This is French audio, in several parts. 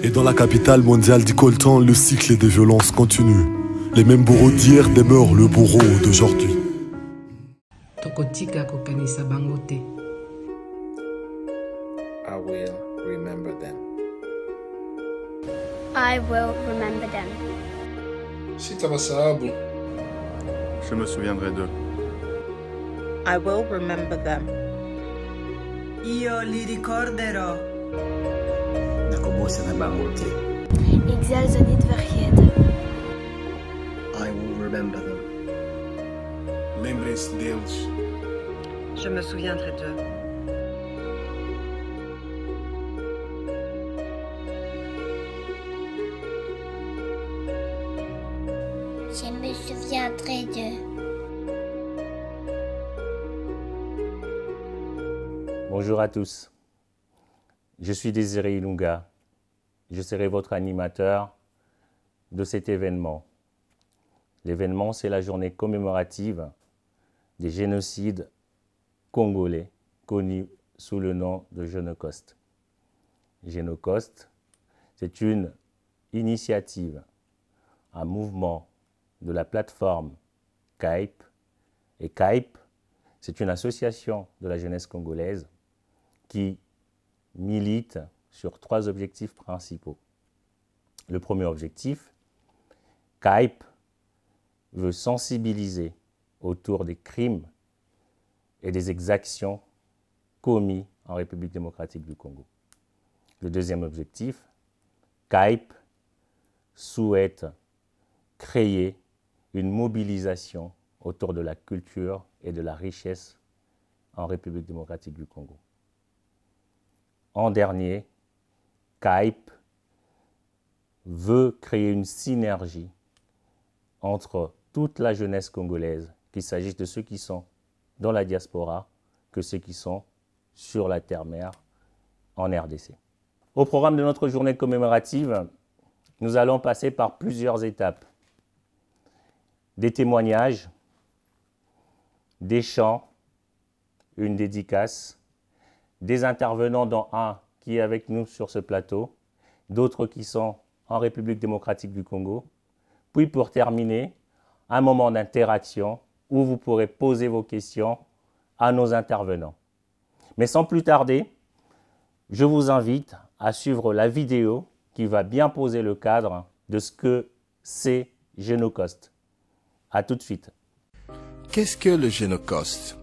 Et dans la capitale mondiale d'Ikoltan, le cycle des violences continue. Les mêmes bourreaux d'hier demeurent le bourreau d'aujourd'hui. Tokotika kokanisa bango te. I will remember them. I will remember them. Sitabasabu. Je me souviendrai d'eux. I will remember them. Io li ricorderò. Nakobosa na bango te. Ik zal ze niet vergeten. I will remember them. Lembrem-se deles. Je me souviendrai d'eux. Je me souviendrai d'eux. Bonjour à tous. Je suis Désiré Ilunga. Je serai votre animateur de cet événement. L'événement, c'est la journée commémorative des génocides congolais, connus sous le nom de Génocost. Génocost, c'est une initiative, un mouvement de la plateforme CAIP. Et CAIP, c'est une association de la jeunesse congolaise qui milite sur 3 objectifs principaux. Le premier objectif, CAIP veut sensibiliser autour des crimes et des exactions commis en République démocratique du Congo. Le deuxième objectif, CAIP souhaite créer une mobilisation autour de la culture et de la richesse en République démocratique du Congo. En dernier, CAIP veut créer une synergie entre toute la jeunesse congolaise, qu'il s'agisse de ceux qui sont dans la diaspora que ceux qui sont sur la terre-mère en RDC. Au programme de notre journée commémorative, nous allons passer par plusieurs étapes. Des témoignages, des chants, une dédicace, des intervenants dont un qui est avec nous sur ce plateau, d'autres qui sont en République démocratique du Congo, puis pour terminer, un moment d'interaction où vous pourrez poser vos questions à nos intervenants. Mais sans plus tarder, je vous invite à suivre la vidéo qui va bien poser le cadre de ce que c'est Génocost. À tout de suite. Qu'est-ce que le Génocost?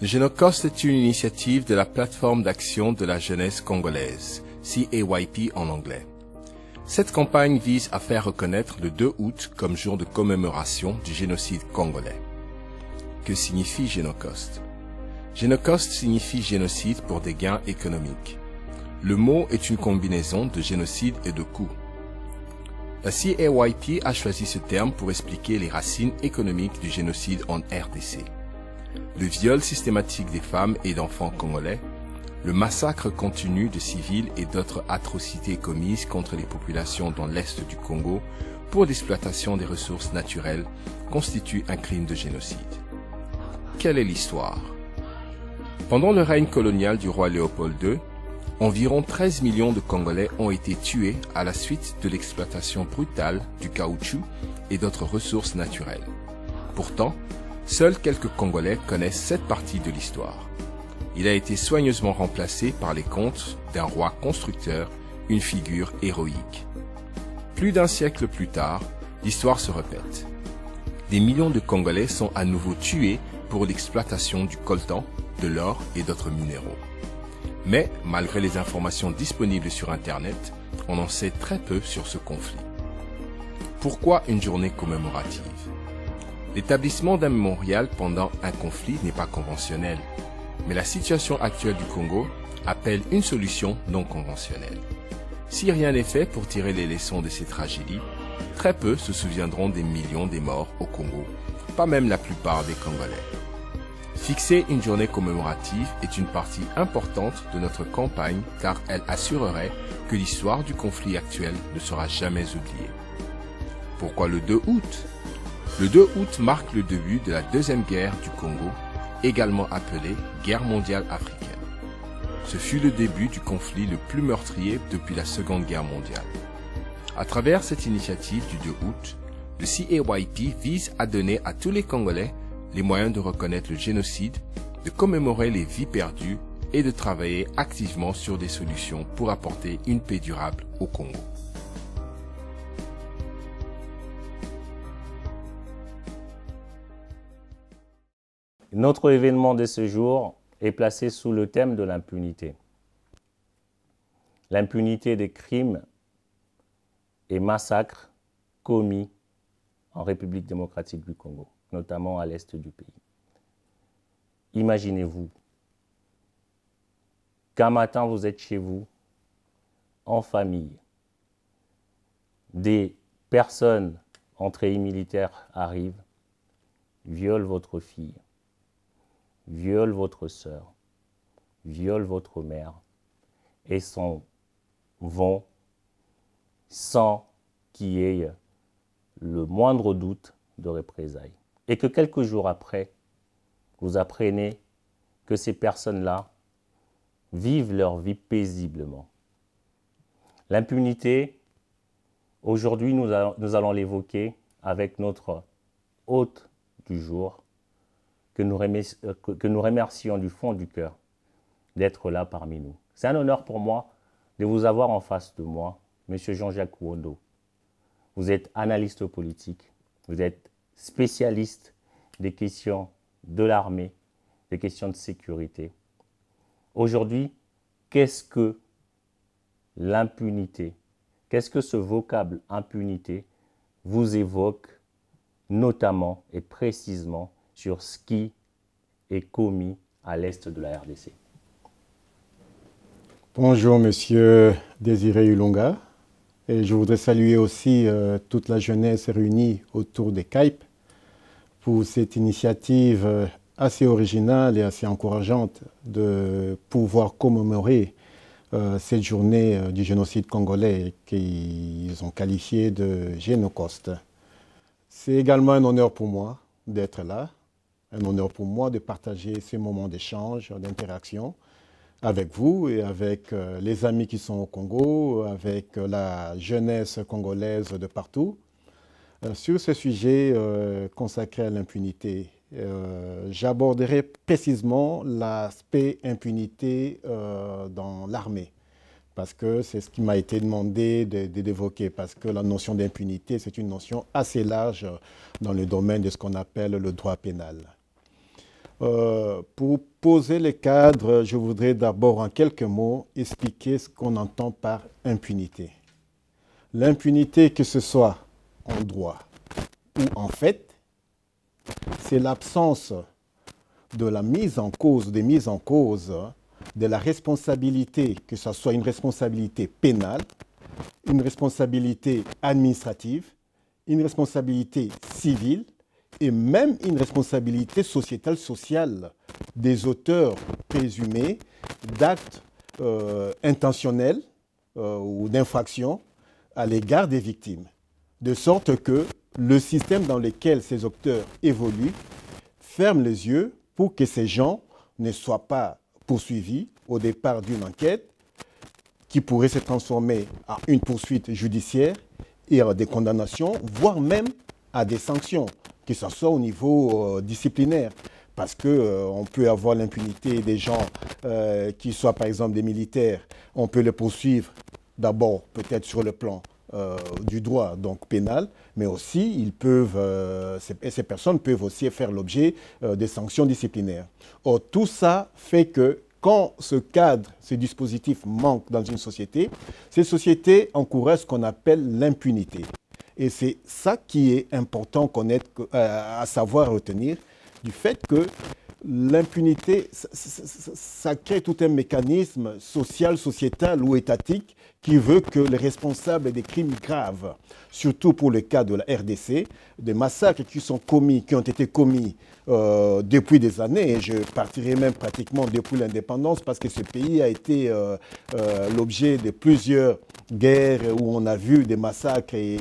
Le Génocost est une initiative de la plateforme d'action de la jeunesse congolaise, CAYP en anglais. Cette campagne vise à faire reconnaître le 2 août comme jour de commémoration du génocide congolais. Que signifie Génocost? Génocost signifie génocide pour des gains économiques. Le mot est une combinaison de génocide et de coût. La CAYP a choisi ce terme pour expliquer les racines économiques du génocide en RDC. Le viol systématique des femmes et d'enfants congolais, le massacre continu de civils et d'autres atrocités commises contre les populations dans l'est du Congo pour l'exploitation des ressources naturelles constituent un crime de génocide. Quelle est l'histoire? Pendant le règne colonial du roi Léopold II, environ 13 millions de Congolais ont été tués à la suite de l'exploitation brutale du caoutchouc et d'autres ressources naturelles. Pourtant, seuls quelques Congolais connaissent cette partie de l'histoire. Il a été soigneusement remplacé par les contes d'un roi constructeur, une figure héroïque. Plus d'un siècle plus tard, l'histoire se répète. Des millions de Congolais sont à nouveau tués pour l'exploitation du coltan, de l'or et d'autres minéraux. Mais, malgré les informations disponibles sur Internet, on en sait très peu sur ce conflit. Pourquoi une journée commémorative? L'établissement d'un mémorial pendant un conflit n'est pas conventionnel, mais la situation actuelle du Congo appelle une solution non conventionnelle. Si rien n'est fait pour tirer les leçons de ces tragédies, très peu se souviendront des millions des morts au Congo, pas même la plupart des Congolais. Fixer une journée commémorative est une partie importante de notre campagne car elle assurerait que l'histoire du conflit actuel ne sera jamais oubliée. Pourquoi le 2 août? Le 2 août marque le début de la deuxième guerre du Congo, également appelée Guerre mondiale africaine. Ce fut le début du conflit le plus meurtrier depuis la Seconde Guerre mondiale. À travers cette initiative du 2 août, le CAYP vise à donner à tous les Congolais les moyens de reconnaître le génocide, de commémorer les vies perdues et de travailler activement sur des solutions pour apporter une paix durable au Congo. Notre événement de ce jour est placé sous le thème de l'impunité. L'impunité des crimes et massacres commis en République démocratique du Congo, notamment à l'est du pays. Imaginez-vous qu'un matin vous êtes chez vous, en famille, des personnes en treillis militaires arrivent, violent votre fille, violent votre sœur, violent votre mère et s'en vont sans qu'il y ait le moindre doute de représailles. Et que quelques jours après, vous apprenez que ces personnes-là vivent leur vie paisiblement. L'impunité, aujourd'hui, nous allons l'évoquer avec notre hôte du jour, que nous remercions du fond du cœur d'être là parmi nous. C'est un honneur pour moi de vous avoir en face de moi, M. Jean-Jacques Ouondo. Vous êtes analyste politique, vous êtes spécialiste des questions de l'armée, des questions de sécurité. Aujourd'hui, qu'est-ce que l'impunité? Qu'est-ce que ce vocable impunité vous évoque notamment et précisément sur ce qui est commis à l'est de la RDC? Bonjour, Monsieur Désiré Ulonga. Et je voudrais saluer aussi toute la jeunesse réunie autour des CAYP pour cette initiative assez originale et assez encourageante de pouvoir commémorer cette journée du génocide congolais qu'ils ont qualifié de génocoste. C'est également un honneur pour moi d'être là, un honneur pour moi de partager ces moments d'échange, d'interaction avec vous et avec les amis qui sont au Congo, avec la jeunesse congolaise de partout, sur ce sujet consacré à l'impunité. J'aborderai précisément l'aspect impunité dans l'armée, parce que c'est ce qui m'a été demandé d'évoquer, parce que la notion d'impunité, c'est une notion assez large dans le domaine de ce qu'on appelle le droit pénal. Pour poser le cadre, je voudrais d'abord en quelques mots expliquer ce qu'on entend par impunité. L'impunité, que ce soit en droit ou en fait, c'est l'absence de la mise en cause, des mises en cause de la responsabilité, que ce soit une responsabilité pénale, une responsabilité administrative, une responsabilité civile, et même une responsabilité sociétale, sociale des auteurs présumés d'actes intentionnels ou d'infractions à l'égard des victimes. De sorte que le système dans lequel ces auteurs évoluent ferme les yeux pour que ces gens ne soient pas poursuivis au départ d'une enquête qui pourrait se transformer en une poursuite judiciaire et à des condamnations, voire même à des sanctions, que ce soit au niveau disciplinaire. Parce qu'on peut avoir l'impunité des gens qui soient par exemple des militaires, on peut les poursuivre d'abord peut-être sur le plan du droit, donc pénal, mais aussi ils peuvent, ces personnes peuvent aussi faire l'objet des sanctions disciplinaires. Or, tout ça fait que quand ce cadre, ce dispositif manque dans une société, ces sociétés encouragent ce qu'on appelle l'impunité. Et c'est ça qui est important à savoir retenir, du fait que l'impunité, ça crée tout un mécanisme social, sociétal ou étatique qui veut que les responsables des crimes graves, surtout pour le cas de la RDC, des massacres qui ont été commis depuis des années, et je partirais même pratiquement depuis l'indépendance, parce que ce pays a été l'objet de plusieurs guerres où on a vu des massacres et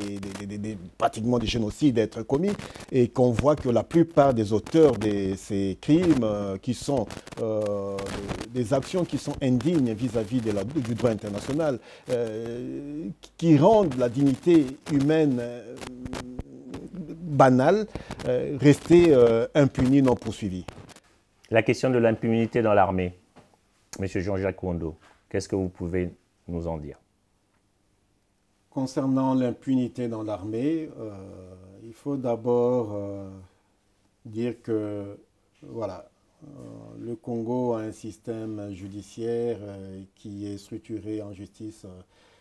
pratiquement des génocides être commis, et qu'on voit que la plupart des auteurs de ces crimes qui sont des actions qui sont indignes vis-à-vis du droit international, qui rendent la dignité humaine banale, rester impunie, non poursuivie. La question de l'impunité dans l'armée, M. Jean-Jacques Kondo, qu'est-ce que vous pouvez nous en dire? Concernant l'impunité dans l'armée, il faut d'abord dire que voilà, le Congo a un système judiciaire qui est structuré en justice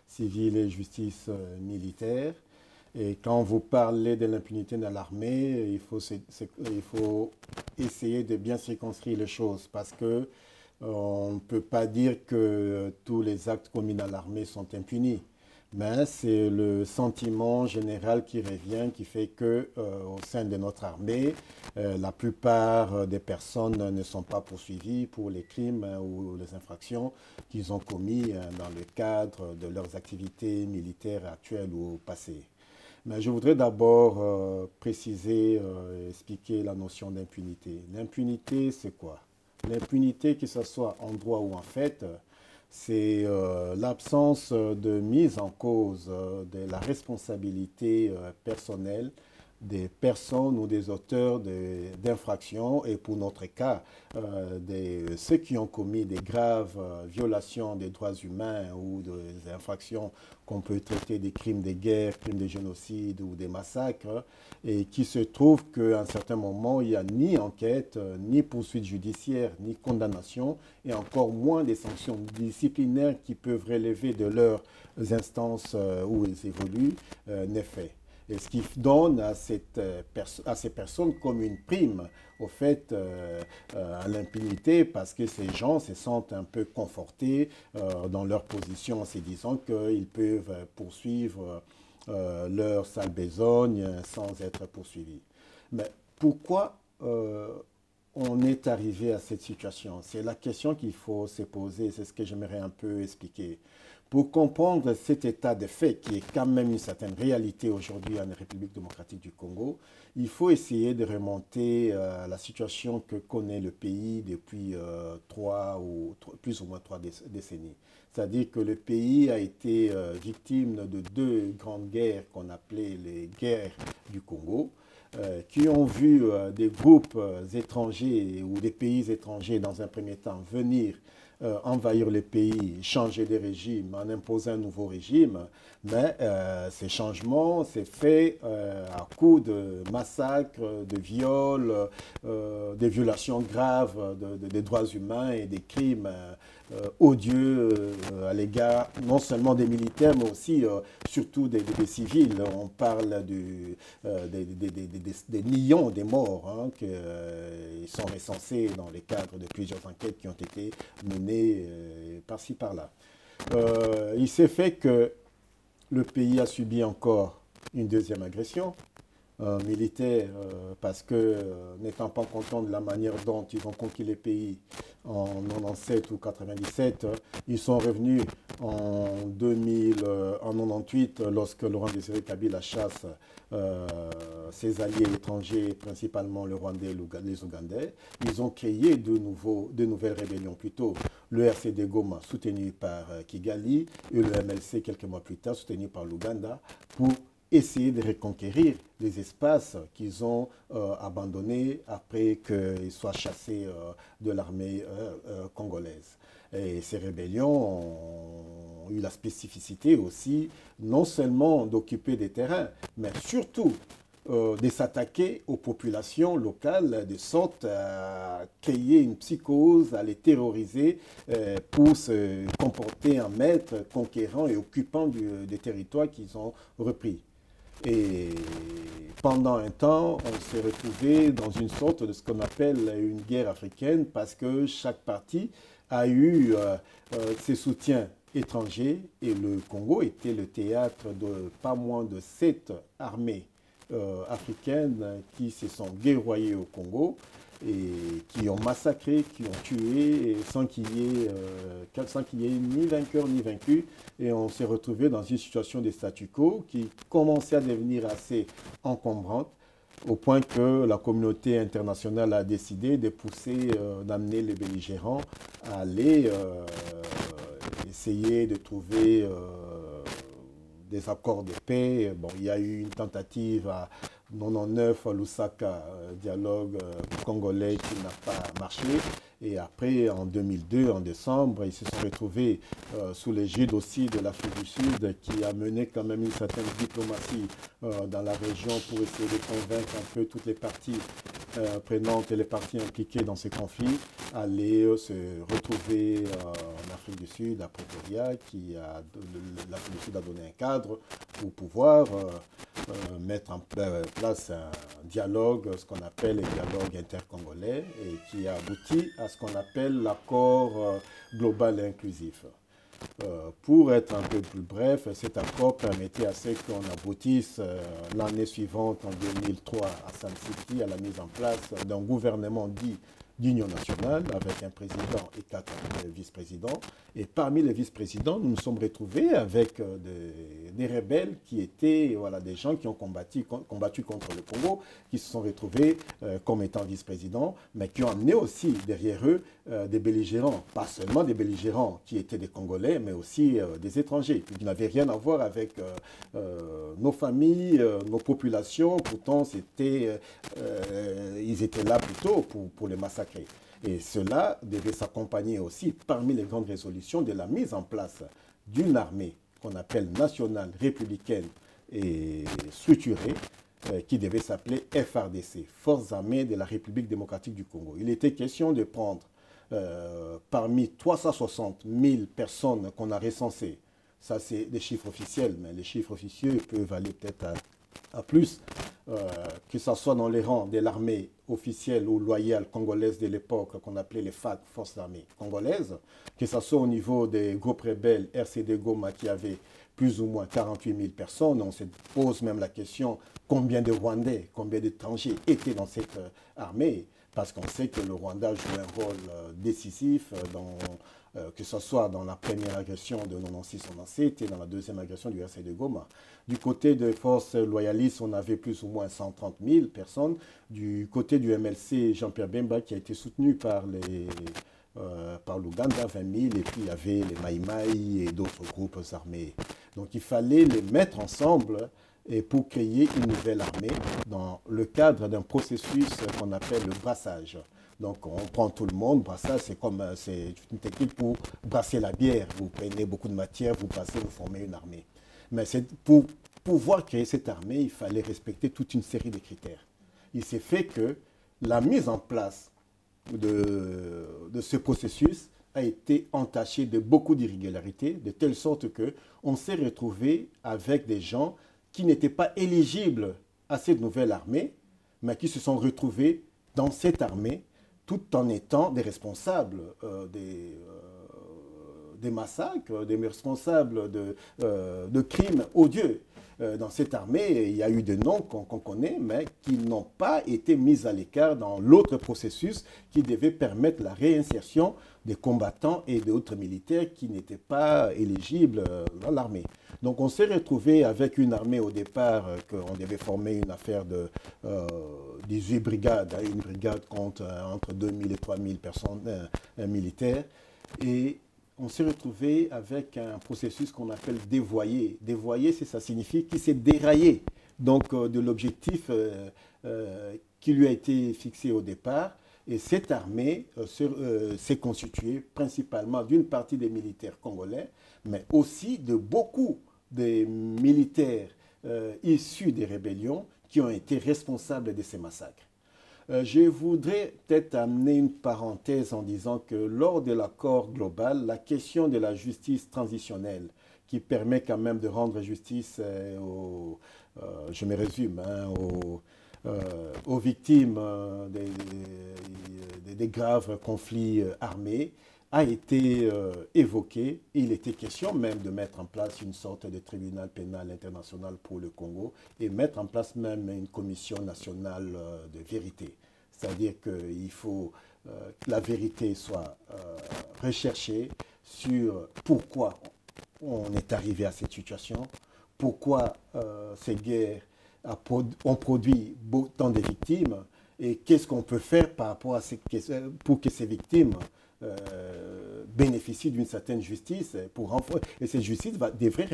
civile et justice militaire. Et quand vous parlez de l'impunité dans l'armée, il faut essayer de bien circonscrire les choses, parce que on ne peut pas dire que tous les actes commis dans l'armée sont impunis. Mais c'est le sentiment général qui revient, qui fait que au sein de notre armée, la plupart des personnes ne sont pas poursuivies pour les crimes ou les infractions qu'ils ont commis dans le cadre de leurs activités militaires actuelles ou passées. Mais je voudrais d'abord préciser, expliquer la notion d'impunité. L'impunité, c'est quoi? L'impunité, que ce soit en droit ou en fait, c'est l'absence de mise en cause de la responsabilité personnelle des personnes ou des auteurs d'infractions, et pour notre cas, ceux qui ont commis des graves violations des droits humains ou des infractions qu'on peut traiter des crimes de guerre, crimes de génocide ou des massacres, et qui se trouve qu'à un certain moment, il n'y a ni enquête, ni poursuite judiciaire, ni condamnation, et encore moins des sanctions disciplinaires qui peuvent relever de leurs instances où ils évoluent, n'est fait. Et ce qui donne à ces personnes comme une prime au fait à l'impunité, parce que ces gens se sentent un peu confortés dans leur position en se disant qu'ils peuvent poursuivre leur sale besogne sans être poursuivis. Mais pourquoi on est arrivé à cette situation? C'est la question qu'il faut se poser, c'est ce que j'aimerais un peu expliquer. Pour comprendre cet état de fait, qui est quand même une certaine réalité aujourd'hui en République démocratique du Congo, il faut essayer de remonter à la situation que connaît le pays depuis plus ou moins trois décennies. C'est-à-dire que le pays a été victime de deux grandes guerres qu'on appelait les guerres du Congo, qui ont vu des groupes étrangers ou des pays étrangers dans un premier temps venir envahir le pays, changer de régime, en imposer un nouveau régime, mais ces changements s'est fait à coup de massacres, de viols, des violations graves des droits humains et des crimes odieux à l'égard non seulement des militaires, mais aussi surtout des civils. On parle des millions de morts hein, qui sont recensés dans le cadre de plusieurs enquêtes qui ont été menées par-ci par-là. Il s'est fait que le pays a subi encore une deuxième agression militaire parce que n'étant pas contents de la manière dont ils ont conquis les pays en 97 ou 97, ils sont revenus en 98 lorsque Laurent Désiré Kabila chasse ses alliés étrangers, principalement le Rwandais et les Ougandais. Ils ont créé de nouvelles rébellions, plutôt le RCD Goma soutenu par Kigali et le MLC quelques mois plus tard soutenu par l'Ouganda pour essayer de reconquérir les espaces qu'ils ont abandonnés après qu'ils soient chassés de l'armée congolaise. Et ces rébellions ont eu la spécificité aussi, non seulement d'occuper des terrains, mais surtout de s'attaquer aux populations locales, de sorte à créer une psychose, à les terroriser pour se comporter en maître, conquérant et occupant des territoires qu'ils ont repris. Et pendant un temps, on s'est retrouvé dans une sorte de ce qu'on appelle une guerre africaine parce que chaque parti a eu ses soutiens étrangers et le Congo était le théâtre de pas moins de 7 armées africaines qui se sont guerroyées au Congo et qui ont massacré, qui ont tué et sans qu'il y ait ni vainqueur ni vaincu. Et on s'est retrouvé dans une situation de statu quo qui commençait à devenir assez encombrante, au point que la communauté internationale a décidé de pousser, d'amener les belligérants à aller essayer de trouver des accords de paix. Bon, il y a eu une tentative à 99 à Lusaka, dialogue congolais qui n'a pas marché. Et après, en 2002, en décembre, ils se sont retrouvés sous l'égide aussi de l'Afrique du Sud, qui a mené quand même une certaine diplomatie dans la région pour essayer de convaincre un peu toutes les parties prenantes et les parties impliquées dans ces conflits à aller se retrouver en Afrique du Sud, à Pretoria, l'Afrique du Sud a donné un cadre pour pouvoir mettre en place un dialogue, ce qu'on appelle le dialogue intercongolais, et qui a abouti à ce qu'on appelle l'accord global et inclusif. Pour être un peu plus bref, cet accord permettait à ce qu'on aboutisse l'année suivante, en 2003, à Sun City, à la mise en place d'un gouvernement dit d'union nationale, avec un président et 4 vice-présidents. Et parmi les vice-présidents, nous nous sommes retrouvés avec des rebelles qui étaient des gens qui ont combattu contre le Congo, qui se sont retrouvés comme étant vice-présidents, mais qui ont amené aussi derrière eux des belligérants, pas seulement des belligérants qui étaient des Congolais, mais aussi des étrangers, qui n'avaient rien à voir avec nos familles, nos populations. Pourtant, ils étaient là plutôt pour les massacrer. Et cela devait s'accompagner aussi, parmi les grandes résolutions, de la mise en place d'une armée qu'on appelle nationale, républicaine et structurée, qui devait s'appeler FARDC, Forces armées de la République démocratique du Congo. Il était question de prendre parmi 360 000 personnes qu'on a recensées, ça c'est des chiffres officiels, mais les chiffres officieux peuvent aller peut-être à plus, que ce soit dans les rangs de l'armée officielle ou loyale congolaise de l'époque, qu'on appelait les FAC, Forces armées congolaises, que ce soit au niveau des groupes rebelles RCD Goma qui avaient plus ou moins 48 000 personnes. On se pose même la question combien de Rwandais, combien d'étrangers étaient dans cette armée, parce qu'on sait que le Rwanda joue un rôle décisif que ce soit dans la première agression de 96-97 et dans la deuxième agression du RCD Goma. Du côté des forces loyalistes, on avait plus ou moins 130 000 personnes. Du côté du MLC, Jean-Pierre Bemba, qui a été soutenu par l'Ouganda, 20 000, et puis il y avait les Maïmaï et d'autres groupes armés. Donc il fallait les mettre ensemble et pour créer une nouvelle armée dans le cadre d'un processus qu'on appelle le brassage. Donc on prend tout le monde, brassage c'est une technique pour brasser la bière. Vous prenez beaucoup de matière, vous brassez, vous formez une armée. Mais pour pouvoir créer cette armée, il fallait respecter toute une série de critères. Il s'est fait que la mise en place de ce processus a été entachée de beaucoup d'irrégularités, de telle sorte qu'on s'est retrouvé avec des gens qui n'étaient pas éligibles à cette nouvelle armée, mais qui se sont retrouvés dans cette armée tout en étant des responsables des massacres, des responsables de crimes odieux. Dans cette armée, il y a eu des noms qu'on connaît, mais qui n'ont pas été mis à l'écart dans l'autre processus qui devait permettre la réinsertion des combattants et d'autres militaires qui n'étaient pas éligibles dans l'armée. Donc on s'est retrouvé avec une armée au départ, qu'on devait former une affaire de 18 brigades, une brigade compte entre 2000 et 3000 personnes militaires, et on s'est retrouvé avec un processus qu'on appelle dévoyé. Dévoyé, ça signifie qu'il s'est déraillé donc, de l'objectif qui lui a été fixé au départ. Et cette armée s'est constituée principalement d'une partie des militaires congolais, mais aussi de beaucoup des militaires issus des rébellions qui ont été responsables de ces massacres. Je voudrais peut-être amener une parenthèse en disant que lors de l'accord global, la question de la justice transitionnelle, qui permet quand même de rendre justice je me résume, aux victimes des graves conflits armés, a été évoqué. Il était question même de mettre en place une sorte de tribunal pénal international pour le Congo et mettre en place même une commission nationale de vérité. C'est-à-dire qu'il faut que la vérité soit recherchée sur pourquoi on est arrivé à cette situation, pourquoi ces guerres ont produit tant de victimes et qu'est-ce qu'on peut faire par rapport à pour que ces victimes bénéficient d'une certaine justice. Et cette justice devrait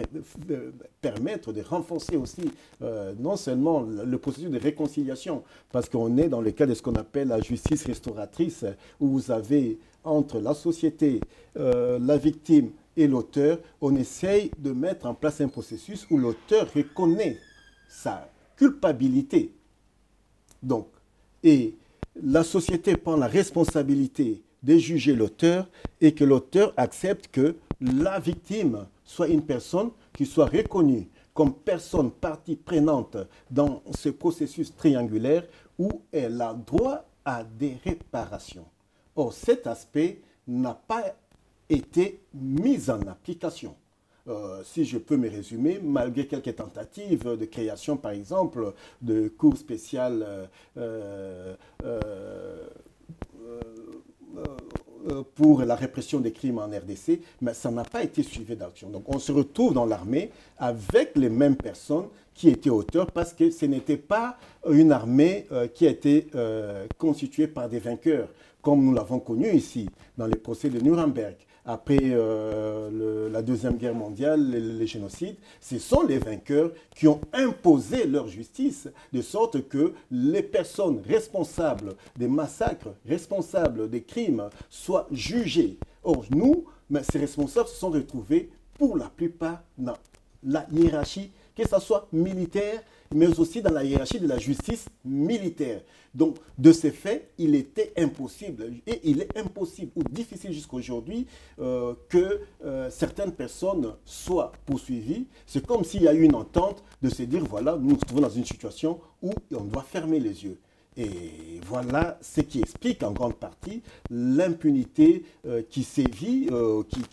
permettre de renforcer aussi non seulement le processus de réconciliation, parce qu'on est dans le cas de ce qu'on appelle la justice restauratrice, où vous avez entre la société, la victime et l'auteur, on essaye de mettre en place un processus où l'auteur reconnaît sa culpabilité. Donc, et la société prend la responsabilité de juger l'auteur et que l'auteur accepte que la victime soit une personne qui soit reconnue comme personne partie prenante dans ce processus triangulaire où elle a droit à des réparations. Or, cet aspect n'a pas été mis en application. Si je peux me résumer, malgré quelques tentatives de création, par exemple, de cours spéciales pour la répression des crimes en RDC, mais ça n'a pas été suivi d'action. Donc on se retrouve dans l'armée avec les mêmes personnes qui étaient auteurs parce que ce n'était pas une armée qui a été constituée par des vainqueurs, comme nous l'avons connu ici dans les procès de Nuremberg. Après la Deuxième Guerre mondiale, les génocides, ce sont les vainqueurs qui ont imposé leur justice, de sorte que les personnes responsables des massacres, responsables des crimes, soient jugées. Or, nous, ces responsables se sont retrouvés, pour la plupart, dans la hiérarchie, que ce soit militaire, mais aussi dans la hiérarchie de la justice militaire. Donc, de ces faits, il était impossible, et il est impossible ou difficile jusqu'à aujourd'hui que certaines personnes soient poursuivies. C'est comme s'il y a eu une entente de se dire, voilà, nous nous trouvons dans une situation où on doit fermer les yeux. Et voilà ce qui explique en grande partie l'impunité qui sévit,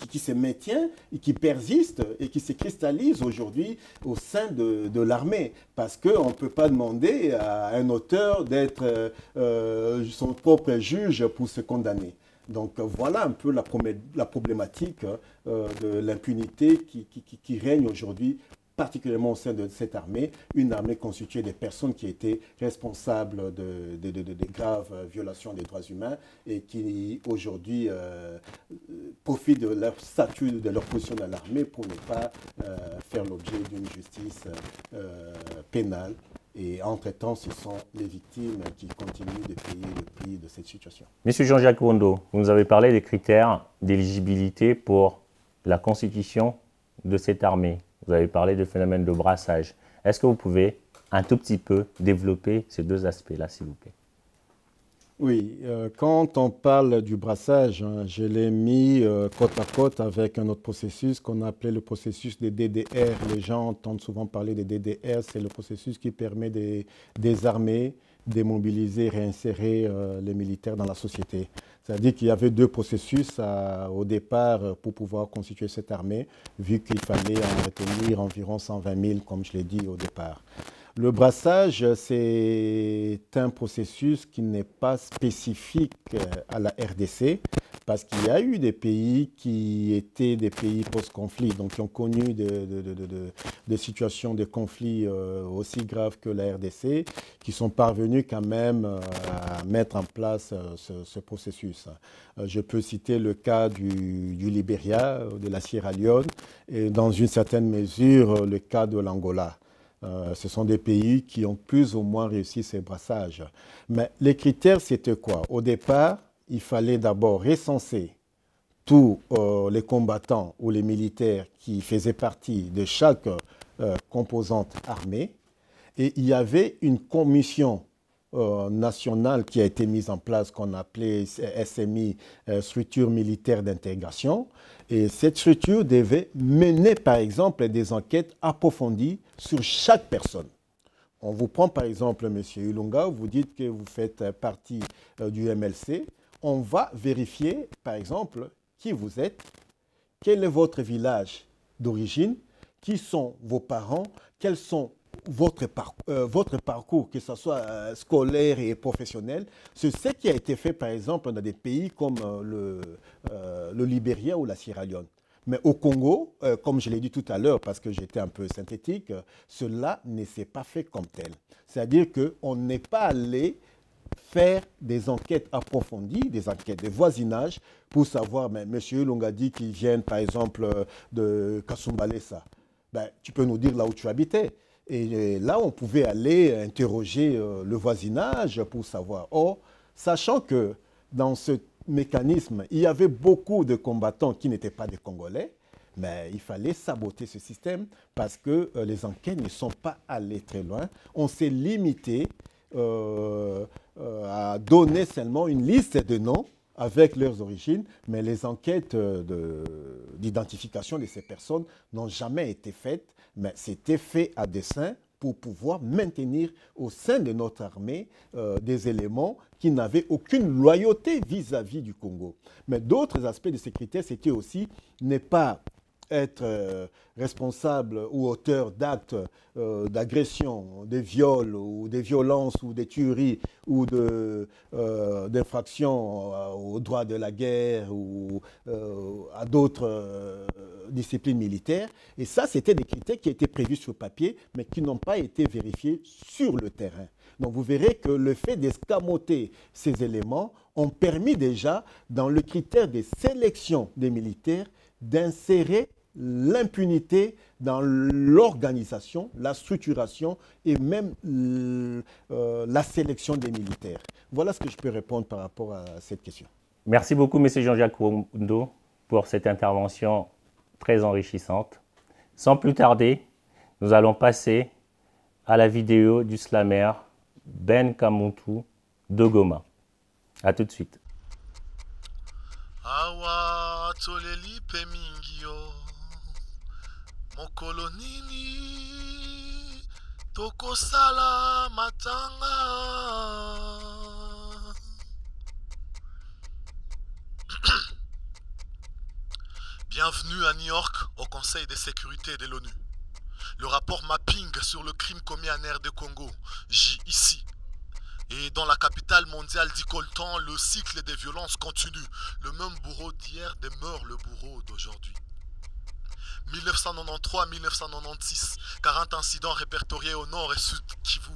qui se maintient, et qui persiste et qui se cristallise aujourd'hui au sein de l'armée. Parce qu'on ne peut pas demander à un auteur d'être son propre juge pour se condamner. Donc voilà un peu la problématique de l'impunité qui règne aujourd'hui, particulièrement au sein de cette armée, une armée constituée des personnes qui étaient responsables de graves violations des droits humains et qui aujourd'hui profitent de leur statut, de leur position dans l'armée pour ne pas faire l'objet d'une justice pénale. Et entre-temps, ce sont les victimes qui continuent de payer le prix de cette situation. Monsieur Jean-Jacques Wondo, vous nous avez parlé des critères d'éligibilité pour la constitution de cette armée. Vous avez parlé de phénomène de brassage. Est-ce que vous pouvez un tout petit peu développer ces deux aspects-là, s'il vous plaît? Oui, quand on parle du brassage, je l'ai mis côte à côte avec un autre processus qu'on appelait le processus des DDR. Les gens entendent souvent parler des DDR, c'est le processus qui permet de désarmer, démobiliser, réinsérer les militaires dans la société. C'est-à-dire qu'il y avait deux processus au départ pour pouvoir constituer cette armée, vu qu'il fallait en retenir environ 120 000, comme je l'ai dit au départ. Le brassage, c'est un processus qui n'est pas spécifique à la RDC, parce qu'il y a eu des pays qui étaient des pays post-conflit, donc qui ont connu des situations de conflit aussi graves que la RDC, qui sont parvenus quand même à mettre en place ce processus. Je peux citer le cas du Libéria, de la Sierra Leone, et dans une certaine mesure le cas de l'Angola. Ce sont des pays qui ont plus ou moins réussi ces brassages. Mais les critères, c'était quoi? Au départ, il fallait d'abord recenser tous les combattants ou les militaires qui faisaient partie de chaque composante armée. Et il y avait une commission nationale qui a été mise en place, qu'on appelait SMI, structure militaire d'intégration. Et cette structure devait mener, par exemple, des enquêtes approfondies sur chaque personne. On vous prend, par exemple, M. Ilunga, vous dites que vous faites partie du MLC. On va vérifier, par exemple, qui vous êtes, quel est votre village d'origine, qui sont vos parents, quels sont votre parcours, que ce soit scolaire et professionnel. C'est ce qui a été fait, par exemple, dans des pays comme le Libéria ou la Sierra Leone. Mais au Congo, comme je l'ai dit tout à l'heure, parce que j'étais un peu synthétique, cela ne s'est pas fait comme tel. C'est-à-dire qu'on n'est pas allé faire des enquêtes approfondies, des enquêtes de voisinage, pour savoir, mais M. Lunga dit qu'il vient, par exemple, de Kasumbalesa. Ben, tu peux nous dire là où tu habitais. Et là, on pouvait aller interroger le voisinage pour savoir. Or, sachant que dans ce mécanisme, il y avait beaucoup de combattants qui n'étaient pas des Congolais, mais il fallait saboter ce système parce que les enquêtes ne sont pas allées très loin. On s'est limité à donner seulement une liste de noms avec leurs origines, mais les enquêtes d'identification de ces personnes n'ont jamais été faites, mais c'était fait à dessein pour pouvoir maintenir au sein de notre armée des éléments qui n'avaient aucune loyauté vis-à-vis du Congo. Mais d'autres aspects de ces critères, c'était aussi ne pas être responsable ou auteur d'actes d'agression, de viols ou de violences ou de tueries ou d'infractions aux droits de la guerre ou à d'autres disciplines militaires. Et ça, c'était des critères qui étaient prévus sur papier, mais qui n'ont pas été vérifiés sur le terrain. Donc vous verrez que le fait d'escamoter ces éléments ont permis déjà, dans le critère de sélection des militaires, d'insérer l'impunité dans l'organisation, la structuration et même la sélection des militaires. Voilà ce que je peux répondre par rapport à cette question. Merci beaucoup, M. Jean-Jacques Kondo, pour cette intervention très enrichissante. Sans plus tarder, nous allons passer à la vidéo du slammer Ben Kamuntu de Goma. A tout de suite. Awa toleli pe mingio mokolo nini tokosala matanga. Bienvenue à New York au Conseil de sécurité de l'ONU. Le rapport mapping sur le crime commis en RD Congo, ici. Et dans la capitale mondiale d'Ikoltan, le cycle des violences continue. Le même bourreau d'hier demeure le bourreau d'aujourd'hui. 1993-1996, 40 incidents répertoriés au nord et sud Kivu.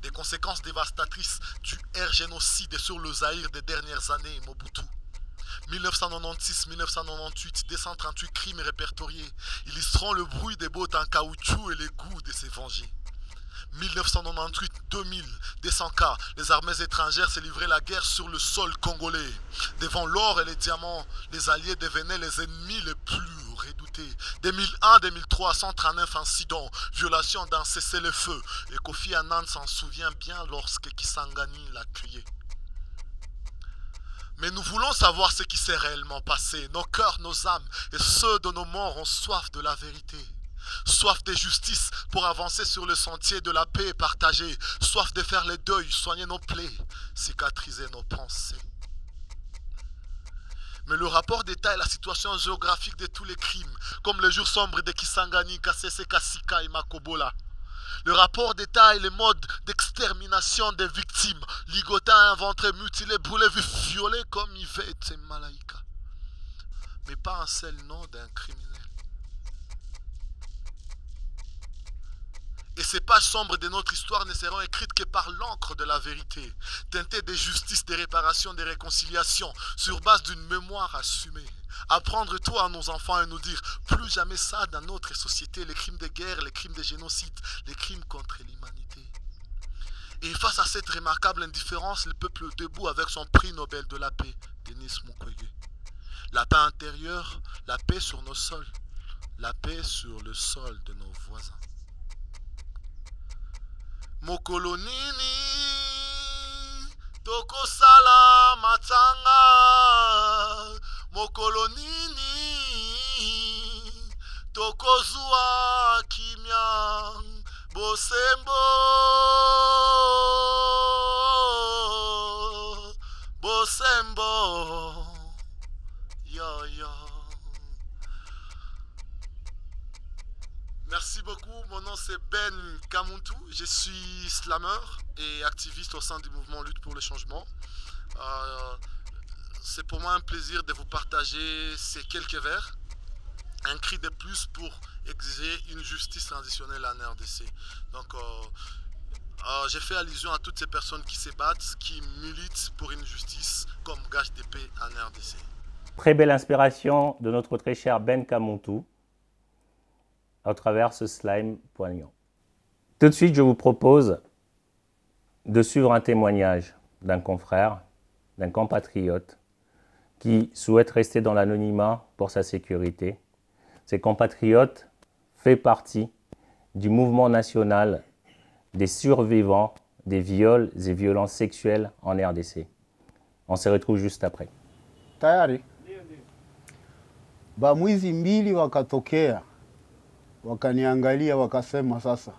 Des conséquences dévastatrices du génocide sur le Zaïre des dernières années, Mobutu. 1996-1998, 238 crimes répertoriés, illustrant le bruit des bottes en caoutchouc et les goûts de se venger. 1998-2000, 200 cas, les armées étrangères se livraient la guerre sur le sol congolais. Devant l'or et les diamants, les alliés devenaient les ennemis les plus redoutés. 2001-2003, 139 incidents, violations d'un cessez-le-feu. Et Kofi Annan s'en souvient bien lorsque Kisangani l'accueillait. Mais nous voulons savoir ce qui s'est réellement passé. Nos cœurs, nos âmes et ceux de nos morts ont soif de la vérité. Soif de justice pour avancer sur le sentier de la paix partagée. Soif de faire les deuils, soigner nos plaies, cicatriser nos pensées. Mais le rapport détaille la situation géographique de tous les crimes, comme les jours sombres de Kisangani, Kasese, Kasika et Makobola. Le rapport détaille les modes d'extermination des victimes, ligotés, inventés, mutilés, brûlés, vifs, violés comme Yvette et Malaika. Mais pas un seul nom d'un criminel. Et ces pages sombres de notre histoire ne seront écrites que par l'encre de la vérité, teintées de justice, de réparation, de réconciliation, sur base d'une mémoire assumée. Apprendre tout à nos enfants et nous dire plus jamais ça dans notre société, les crimes de guerre, les crimes de génocide, les crimes contre l'humanité. Et face à cette remarquable indifférence, le peuple debout avec son prix Nobel de la paix, Denis Mukwege. La paix intérieure, la paix sur nos sols, la paix sur le sol de nos voisins. Mokolo nini tokosala matanga. Mokolo nini tokozua kimia. Bosembo bosembo yo mon nom c'est Ben Kamuntu, je suis slammer et activiste au sein du mouvement Lutte pour le changement. C'est pour moi un plaisir de vous partager ces quelques vers, un cri de plus pour exiger une justice transitionnelle en RDC. Donc j'ai fait allusion à toutes ces personnes qui se battent, qui militent pour une justice comme gage de paix en RDC. Très belle inspiration de notre très cher Ben Kamuntu à travers ce slime poignant. Tout de suite, je vous propose de suivre un témoignage d'un confrère, d'un compatriote qui souhaite rester dans l'anonymat pour sa sécurité. Ces compatriotes fait partie du mouvement national des survivants des viols et violences sexuelles en RDC. On se retrouve juste après. Tayari bamwizi mbili wakatokea, wakaniangalia wakasema, sasa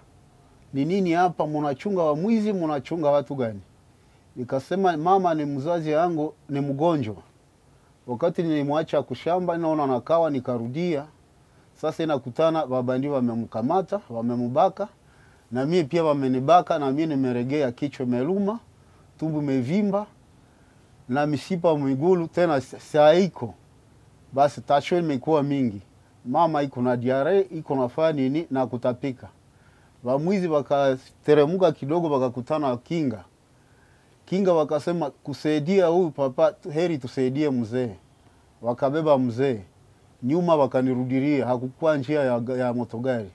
ni nini hapa, munachunga wa mwizi, munachunga watu gani? Nikasema mama ni mzazi yangu ni mgonjwa. Wakati nilimwacha kushamba naona nakawa, nikarudia. Sasa inakutana babandi wamemkamata, wamembaka, na mimi pia wamenibaka, na mimi nimeregea, kichwa meluma, tumbo mevimba na mishipa migulu tena saiko. Basi tasho imekuwa mingi. Mama iko na diare, iko nafanya nini na kutapika. Wamwizi wakateremuka kidogo, wakakutana kinga. Kinga wakasema kusaidia huyu papa, heri tusaidie mzee. Wakabeba mzee. Nyuma wakanirudiria, hakukuwa njia ya motogari.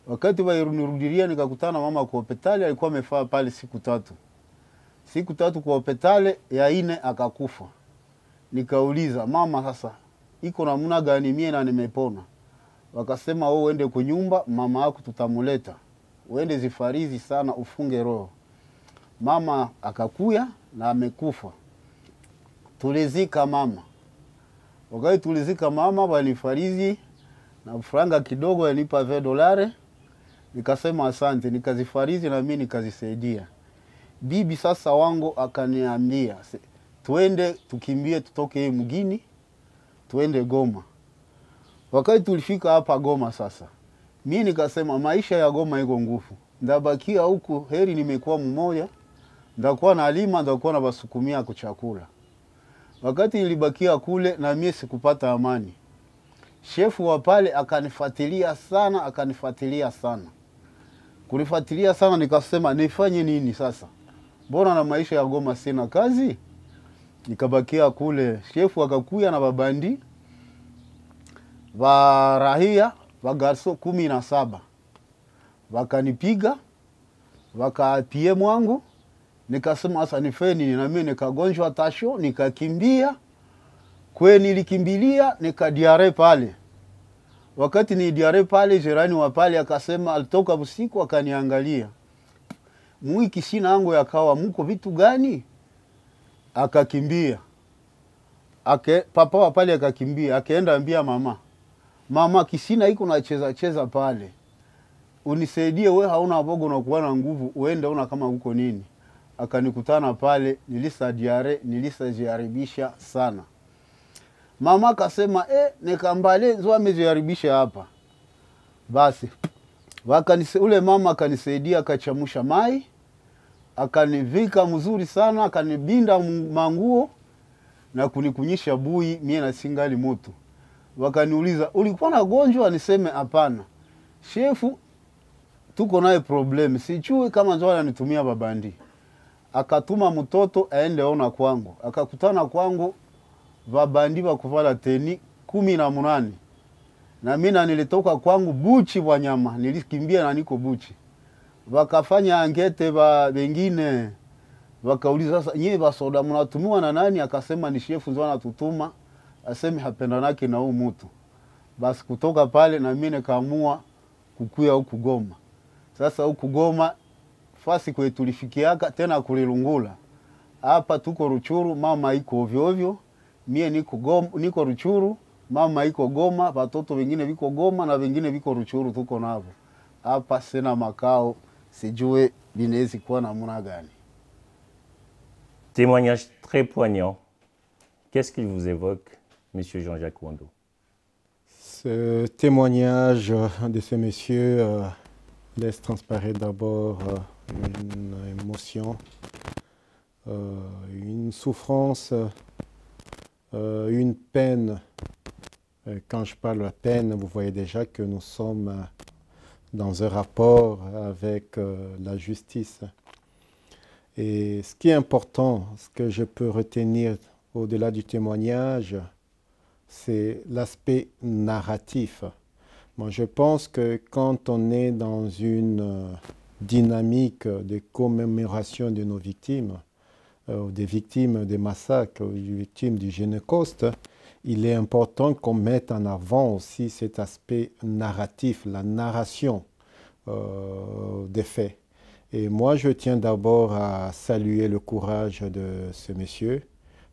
Wakati wanirudiria nikakutana mama kwa hospitali, alikuwa amefaa pale siku 3. Siku 3 kwa hospitali, ya 4 akakufa. Nikauliza mama, sasa iko namna gani mie na nimepona? Wakasema wewe uende kunyumba, mama yako tutamuleta. Uende zifarizi sana, ufunge roho. Mama akakuya na amekufa. Tulizika mama. Wakati tulizika mama, wanifarizi na franga kidogo, yanipa $20. Nikasema asante, nikazifarizi na mimi nikazisaidia. Bibi sasa wangu akaniambia, tuende tukimbie tutoke hii mgini, tuende Goma. Wakati tulifika hapa Goma sasa, mimi nikasema maisha ya Goma iko nguvu. Ndabakia huku, heri nimekuwa mmoja, ndakuwa na lima, ndakuwa na basukumia kuchakula. Wakati nilibakia kule na mimi sikupata amani. Shefu wa pale akanifuatilia sana, Kunifuatilia sana, nikasema nifanye nini sasa? Mbona na maisha ya Goma sina kazi? Nikabakia kule. Shefu akakuya na babandi warahia wagarso 17. Wakanipiga, wakapie mwangu. Nikasema sasa nifanye nini? Na mimi nikagonjwa tasho, nikakimbia. Nilikimbilia nikadiare pale. Wakati ni diare pale, jirani wa pale akasema, alitoka usiku akaniangalia. Mwiki sina yangu yakawa, muko vitu gani? Akakimbia. Papa wa pale akakimbia, akaenda ambia mama. Mama, kisina iko na cheza pale. Unisaidie, we hauna bogo na kuwa na nguvu, uende una kama uko nini. Akanikutana pale, nilisajiharibisha sana. Mama akasema, nikambale nzo ameziharibisha hapa. Basi ule mama akanisaidia, akachamusha mai, akanivika mzuri sana, akanibinda manguo na kunikunyisha bui, mie na singali moto. Wakaniuliza, ulikuwa na gonjwa? Niseme hapana. Shefu, tuko naye problem, sijui kama nzo ananitumia babandi. Akatuma mtoto aende ona kwangu. Akakutana kwangu babandi wakuvala teni 18. Na mimi nilitoka kwangu buchi wa nyama, nilikimbia na niko buchi. Wakafanya angete wengine, wakauliza sasa nyie basoda mnatumiwa na nani? Akasema ni shefu ndio anatutuma, aseme hapendanaki na huyu mtu. Basi kutoka pale na mimi nikaamua kukuya huku Goma. Sasa huku Goma fasi kwetu tulifikiaka tena kulilungula. Hapa tuko Ruchuru, mama iko ovyo ovyo. Mie niko Ruchuru, mama iko Goma, watoto wengine viko Goma na wengine viko Ruchuru, tuko navo. Hapa sina makao, sijue binezi kuwa namna gani. Témoignage très poignant. Qu'est-ce qu'il vous évoque, Monsieur Jean-Jacques Wando? Ce témoignage de ce monsieur laisse transparaître d'abord une émotion, une souffrance, une peine. Quand je parle de peine, vous voyez déjà que nous sommes dans un rapport avec la justice. Et ce qui est important, ce que je peux retenir au-delà du témoignage, c'est l'aspect narratif. Moi, je pense que quand on est dans une dynamique de commémoration de nos victimes, des victimes des massacres, des victimes du Génocoste, il est important qu'on mette en avant aussi cet aspect narratif, la narration des faits. Et moi, je tiens d'abord à saluer le courage de ce monsieur,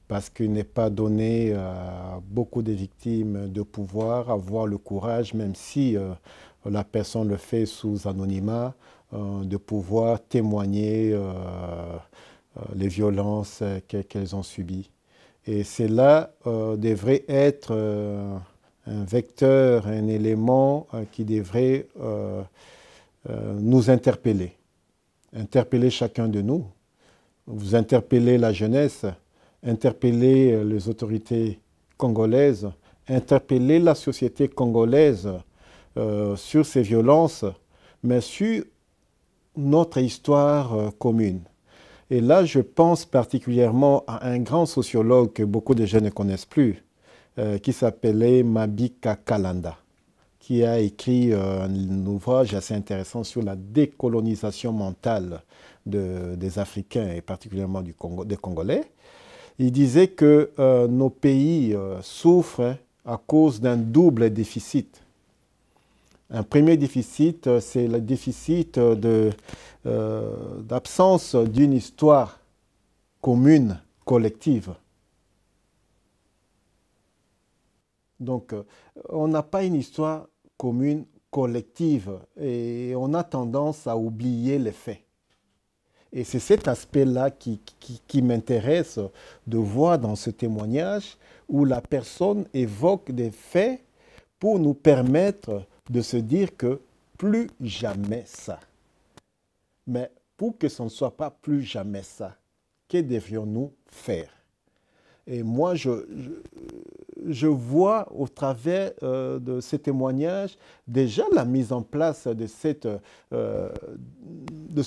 parce qu'il n'est pas donné à beaucoup de victimes de pouvoir avoir le courage, même si la personne le fait sous anonymat, de pouvoir témoigner les violences qu'elles ont subies. Et cela devrait être un vecteur, un élément qui devrait nous interpeller. Interpeller chacun de nous. Vous interpellez la jeunesse, interpeller les autorités congolaises, interpeller la société congolaise sur ces violences, mais sur notre histoire commune. Et là, je pense particulièrement à un grand sociologue que beaucoup de jeunes ne connaissent plus, qui s'appelait Mabika Kalanda, qui a écrit un ouvrage assez intéressant sur la décolonisation mentale des Africains et particulièrement des Congolais. Il disait que nos pays souffrent à cause d'un double déficit. Un premier déficit, c'est le déficit d'absence d'une histoire commune, collective. Donc, on n'a pas une histoire commune, collective, et on a tendance à oublier les faits. Et c'est cet aspect-là qui m'intéresse de voir dans ce témoignage où la personne évoque des faits pour nous permettre de se dire que plus jamais ça. Mais pour que ce ne soit pas plus jamais ça, que devrions-nous faire? Et moi, je vois au travers de ces témoignages déjà la mise en place de ce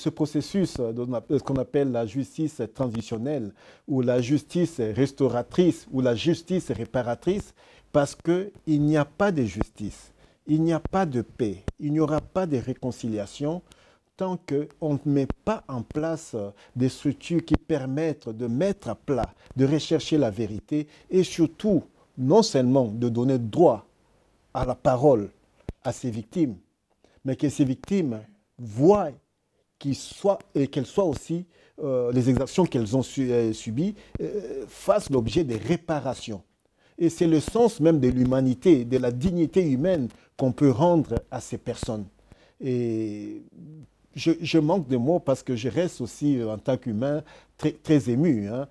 processus de ce qu'on appelle la justice transitionnelle ou la justice restauratrice ou la justice réparatrice, parce qu'il n'y a pas de justice, il n'y a pas de paix, il n'y aura pas de réconciliation tant qu'on ne met pas en place des structures qui permettent de mettre à plat, de rechercher la vérité et surtout, non seulement de donner droit à la parole à ces victimes, mais que ces victimes voient qu'elles soient aussi, les exactions qu'elles ont subies, fassent l'objet de réparations. Et c'est le sens même de l'humanité, de la dignité humaine qu'on peut rendre à ces personnes. Et je manque de mots parce que je reste aussi, en tant qu'humain, très ému. Hein.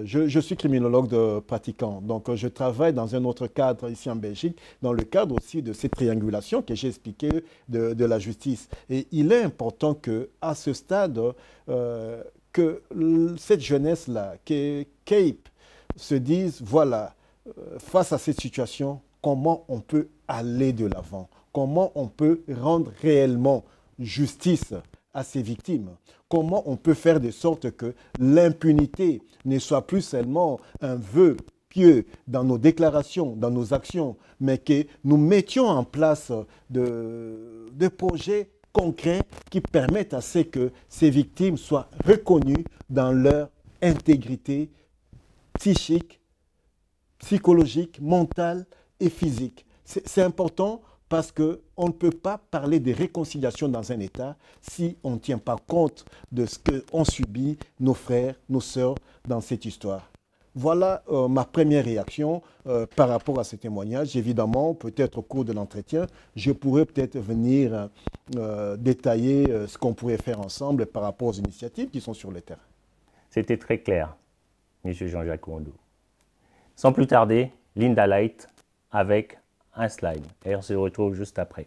Je suis criminologue pratiquant, donc je travaille dans un autre cadre ici en Belgique, dans le cadre aussi de cette triangulation que j'ai expliqué de la justice. Et il est important qu'à ce stade, que cette jeunesse-là, que CAPE se dise, voilà, face à cette situation, comment on peut aller de l'avant, comment on peut rendre réellement justice à ces victimes, comment on peut faire de sorte que l'impunité ne soit plus seulement un vœu pieux dans nos déclarations, dans nos actions, mais que nous mettions en place des projets concrets qui permettent à ce que ces victimes soient reconnues dans leur intégrité psychique, psychologique, mentale et physique. C'est important parce qu'on ne peut pas parler de réconciliation dans un État si on ne tient pas compte de ce qu'ont subi nos frères, nos sœurs dans cette histoire. Voilà ma première réaction par rapport à ce témoignage. Évidemment, peut-être au cours de l'entretien, je pourrais peut-être venir détailler ce qu'on pourrait faire ensemble par rapport aux initiatives qui sont sur le terrain. C'était très clair, M. Jean-Jacques Ouandou. Sans plus tarder, Linda Light avec un slide. Et on se retrouve juste après.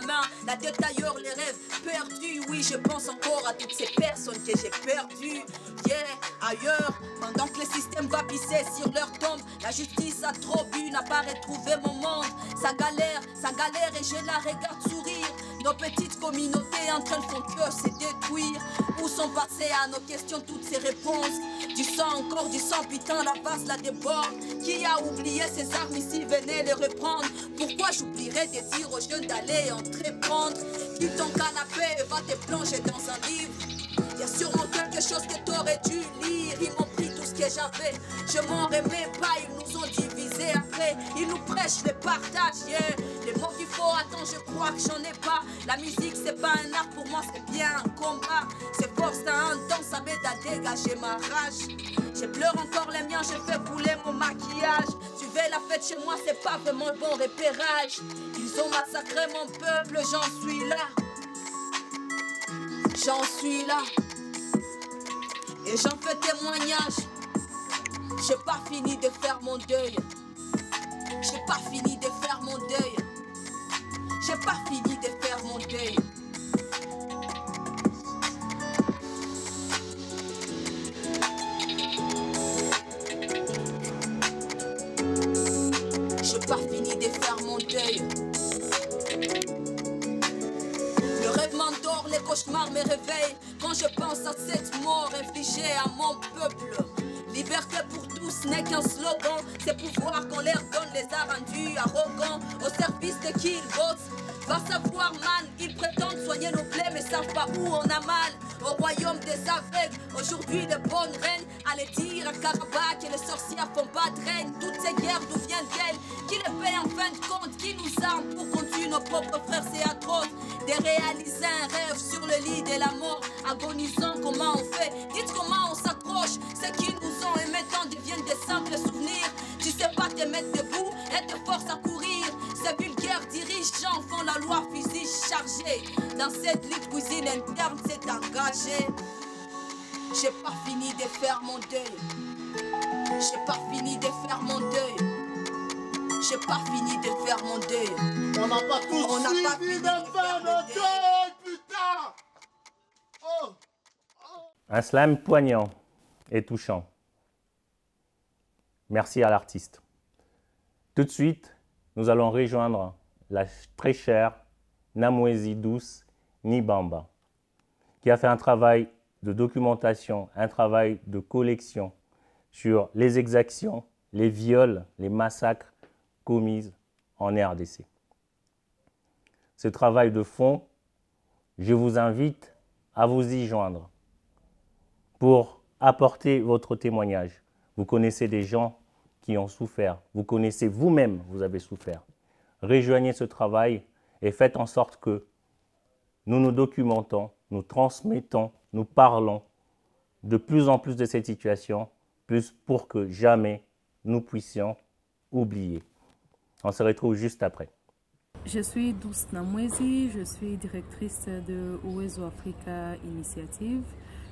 la main, la tête ailleurs, les rêves perdus. Oui, je pense encore à toutes ces personnes que j'ai perdues. Yeah, ailleurs, pendant que le système va pisser sur leur tombe, la justice a trop bu, n'a pas retrouvé mon monde. Ça galère et je la regarde sourire. Nos petites communautés entre elles font que se détruire. Où sont passées à nos questions toutes ces réponses? Du sang, encore du sang, putain la vase la déborde. Qui a oublié ces armes ici, venez les reprendre. Pourquoi j'oublierais de dire aux jeunes d'aller entreprendre? Quitte ton canapé et va te plonger dans un livre. Y'a sûrement quelque chose que t'aurais dû lire. Ils m'ont pris tout ce que j'avais, je m'en remets pas. Ils nous ont divisés après, ils nous prêchent le partage, yeah. Les mots qu'il faut attendre, je crois que j'en ai pas. La musique c'est pas un art, pour moi c'est bien un combat. C'est force à un temps, ça m'aide à dégager ma rage. Je pleure encore les miens, je fais couler mon maquillage. Suivez la fête chez moi, c'est pas vraiment le bon repérage. Ils ont massacré mon peuple, j'en suis là. J'en suis là. Et j'en fais témoignage. J'ai pas fini de faire mon deuil. J'ai pas fini de faire mon deuil. J'ai pas fini de faire mon deuil. J'ai pas fini de faire mon deuil. Le rêve m'endort, les cauchemars me réveillent. Quand je pense à cette mort infligée à mon peuple. Liberté pour tous n'est qu'un slogan. C'est pouvoir qu'on leur donne les a rendus arrogants. Au service de qui ils bossent. Va savoir man, ils prétendent soigner nos plaies mais savent pas où on a mal. Au royaume des aveugles, aujourd'hui les bonnes reines allaient dire à Karabakh que les sorciers font pas de reine. Toutes ces guerres d'où viennent-elles? Qui les paye en fin de compte? Qui nous arme pour qu'on tue nos propres frères? C'est atroce de réaliser un rêve sur le lit de la mort. Agonisant, comment on fait? Dites comment on s'accroche. Ceux qui nous ont aimés tant deviennent des simples souvenirs. Tu sais pas te mettre debout et te force à courir. Ces vulgaires dirigeants font la loi physique chargée. Dans cette lutte cuisine interne c'est engagé. J'ai pas fini de faire mon deuil. J'ai pas fini de faire mon deuil. J'ai pas fini de faire mon deuil. On n'a pas tous fini de faire notre deuil, putain. Oh. Un slam poignant et touchant. Merci à l'artiste. Tout de suite, nous allons rejoindre la très chère Namwezi Douce Nibamba, qui a fait un travail de documentation, un travail de collection sur les exactions, les viols, les massacres commis en RDC. Ce travail de fond, je vous invite à vous y joindre pour apporter votre témoignage. Vous connaissez des gens qui ont souffert, vous connaissez vous-même, vous avez souffert. Rejoignez ce travail et faites en sorte que nous nous documentons, nous transmettons, nous parlons de plus en plus de cette situation, plus pour que jamais nous puissions oublier. On se retrouve juste après. Je suis Douce Namwezi, je suis directrice de Uwezo Africa Initiative.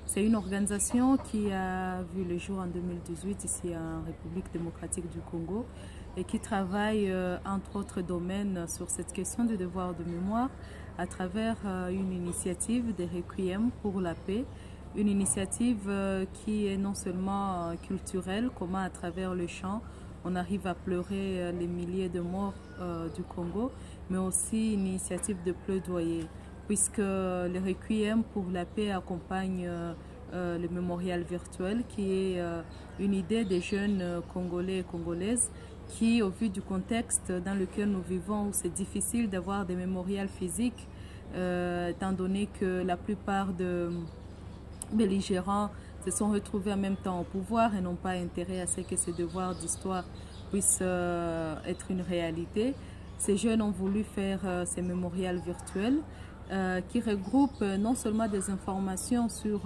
C'est une organisation qui a vu le jour en 2018 ici en République démocratique du Congo et qui travaille entre autres domaines sur cette question du devoir de mémoire à travers une initiative des Requiem pour la paix, une initiative qui est non seulement culturelle, comment à travers le chant on arrive à pleurer les milliers de morts du Congo, mais aussi une initiative de plaidoyer, puisque le Requiem pour la paix accompagne le mémorial virtuel, qui est une idée des jeunes Congolais et Congolaises qui, au vu du contexte dans lequel nous vivons, où c'est difficile d'avoir des mémorials physiques, étant donné que la plupart de belligérants se sont retrouvés en même temps au pouvoir et n'ont pas intérêt à ce que ce devoir d'histoire puisse être une réalité. Ces jeunes ont voulu faire ces mémorials virtuels qui regroupent non seulement des informations sur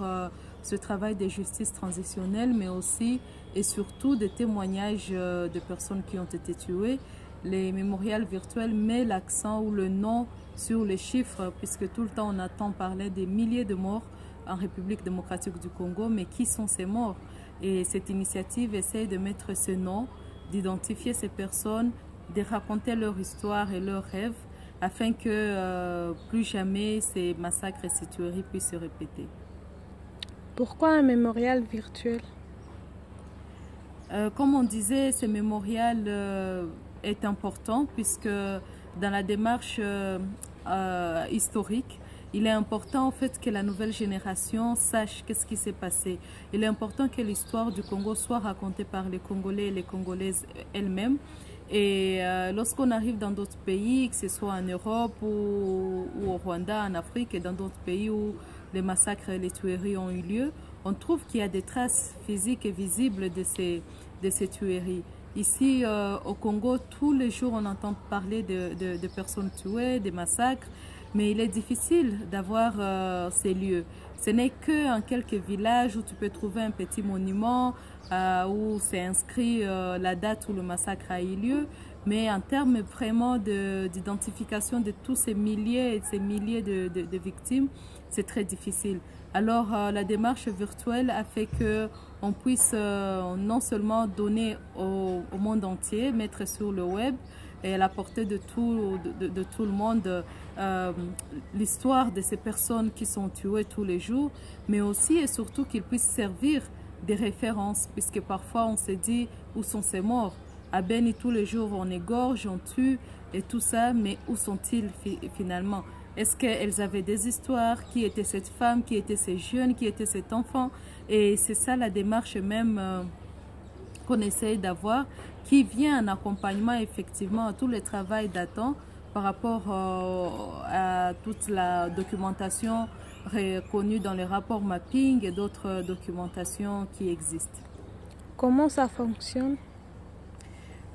ce travail de justice transitionnelle, mais aussi et surtout des témoignages de personnes qui ont été tuées. Les mémorials virtuels mettent l'accent ou le nom sur les chiffres, puisque tout le temps on entend parler des milliers de morts en République démocratique du Congo, mais qui sont ces morts? Et cette initiative essaie de mettre ce nom, d'identifier ces personnes, de raconter leur histoire et leurs rêves, afin que plus jamais ces massacres et ces tueries puissent se répéter. Pourquoi un mémorial virtuel? Comme on disait, ce mémorial est important puisque dans la démarche historique, il est important en fait que la nouvelle génération sache qu'est-ce qui s'est passé. Il est important que l'histoire du Congo soit racontée par les Congolais et les Congolaises elles-mêmes. Et lorsqu'on arrive dans d'autres pays, que ce soit en Europe ou au Rwanda, en Afrique et dans d'autres pays où les massacres et les tueries ont eu lieu, on trouve qu'il y a des traces physiques et visibles de ces tueries. Ici, au Congo, tous les jours, on entend parler de personnes tuées, des massacres, mais il est difficile d'avoir ces lieux. Ce n'est qu'en quelques villages où tu peux trouver un petit monument où c'est inscrit la date où le massacre a eu lieu, mais en termes vraiment d'identification de tous ces milliers et ces milliers de victimes, c'est très difficile. Alors la démarche virtuelle a fait qu'on puisse non seulement donner au monde entier, mettre sur le web et à la portée de tout le monde l'histoire de ces personnes qui sont tuées tous les jours, mais aussi et surtout qu'ils puissent servir des références, puisque parfois on se dit où sont ces morts. À Beni, tous les jours on égorge, on tue et tout ça, mais où sont-ils finalement? Est-ce qu'elles avaient des histoires? Qui était cette femme? Qui étaient ces jeunes? Qui était cet enfant? Et c'est ça la démarche même qu'on essaye d'avoir, qui vient en accompagnement effectivement à tout le travail datant par rapport à toute la documentation reconnue dans les rapports mapping et d'autres documentations qui existent. Comment ça fonctionne?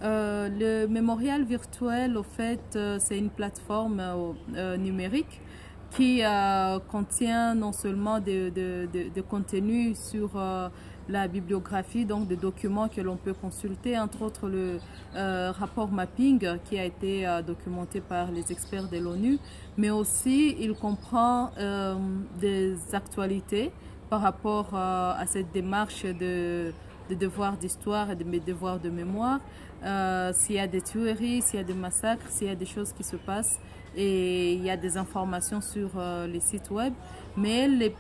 Le mémorial virtuel, au fait, c'est une plateforme numérique qui contient non seulement de contenu sur la bibliographie, donc des documents que l'on peut consulter, entre autres le rapport mapping qui a été documenté par les experts de l'ONU, mais aussi il comprend des actualités par rapport à cette démarche de devoirs d'histoire et de devoirs de mémoire. S'il y a des tueries, s'il y a des massacres, s'il y a des choses qui se passent, et il y a des informations sur les sites web. Mais les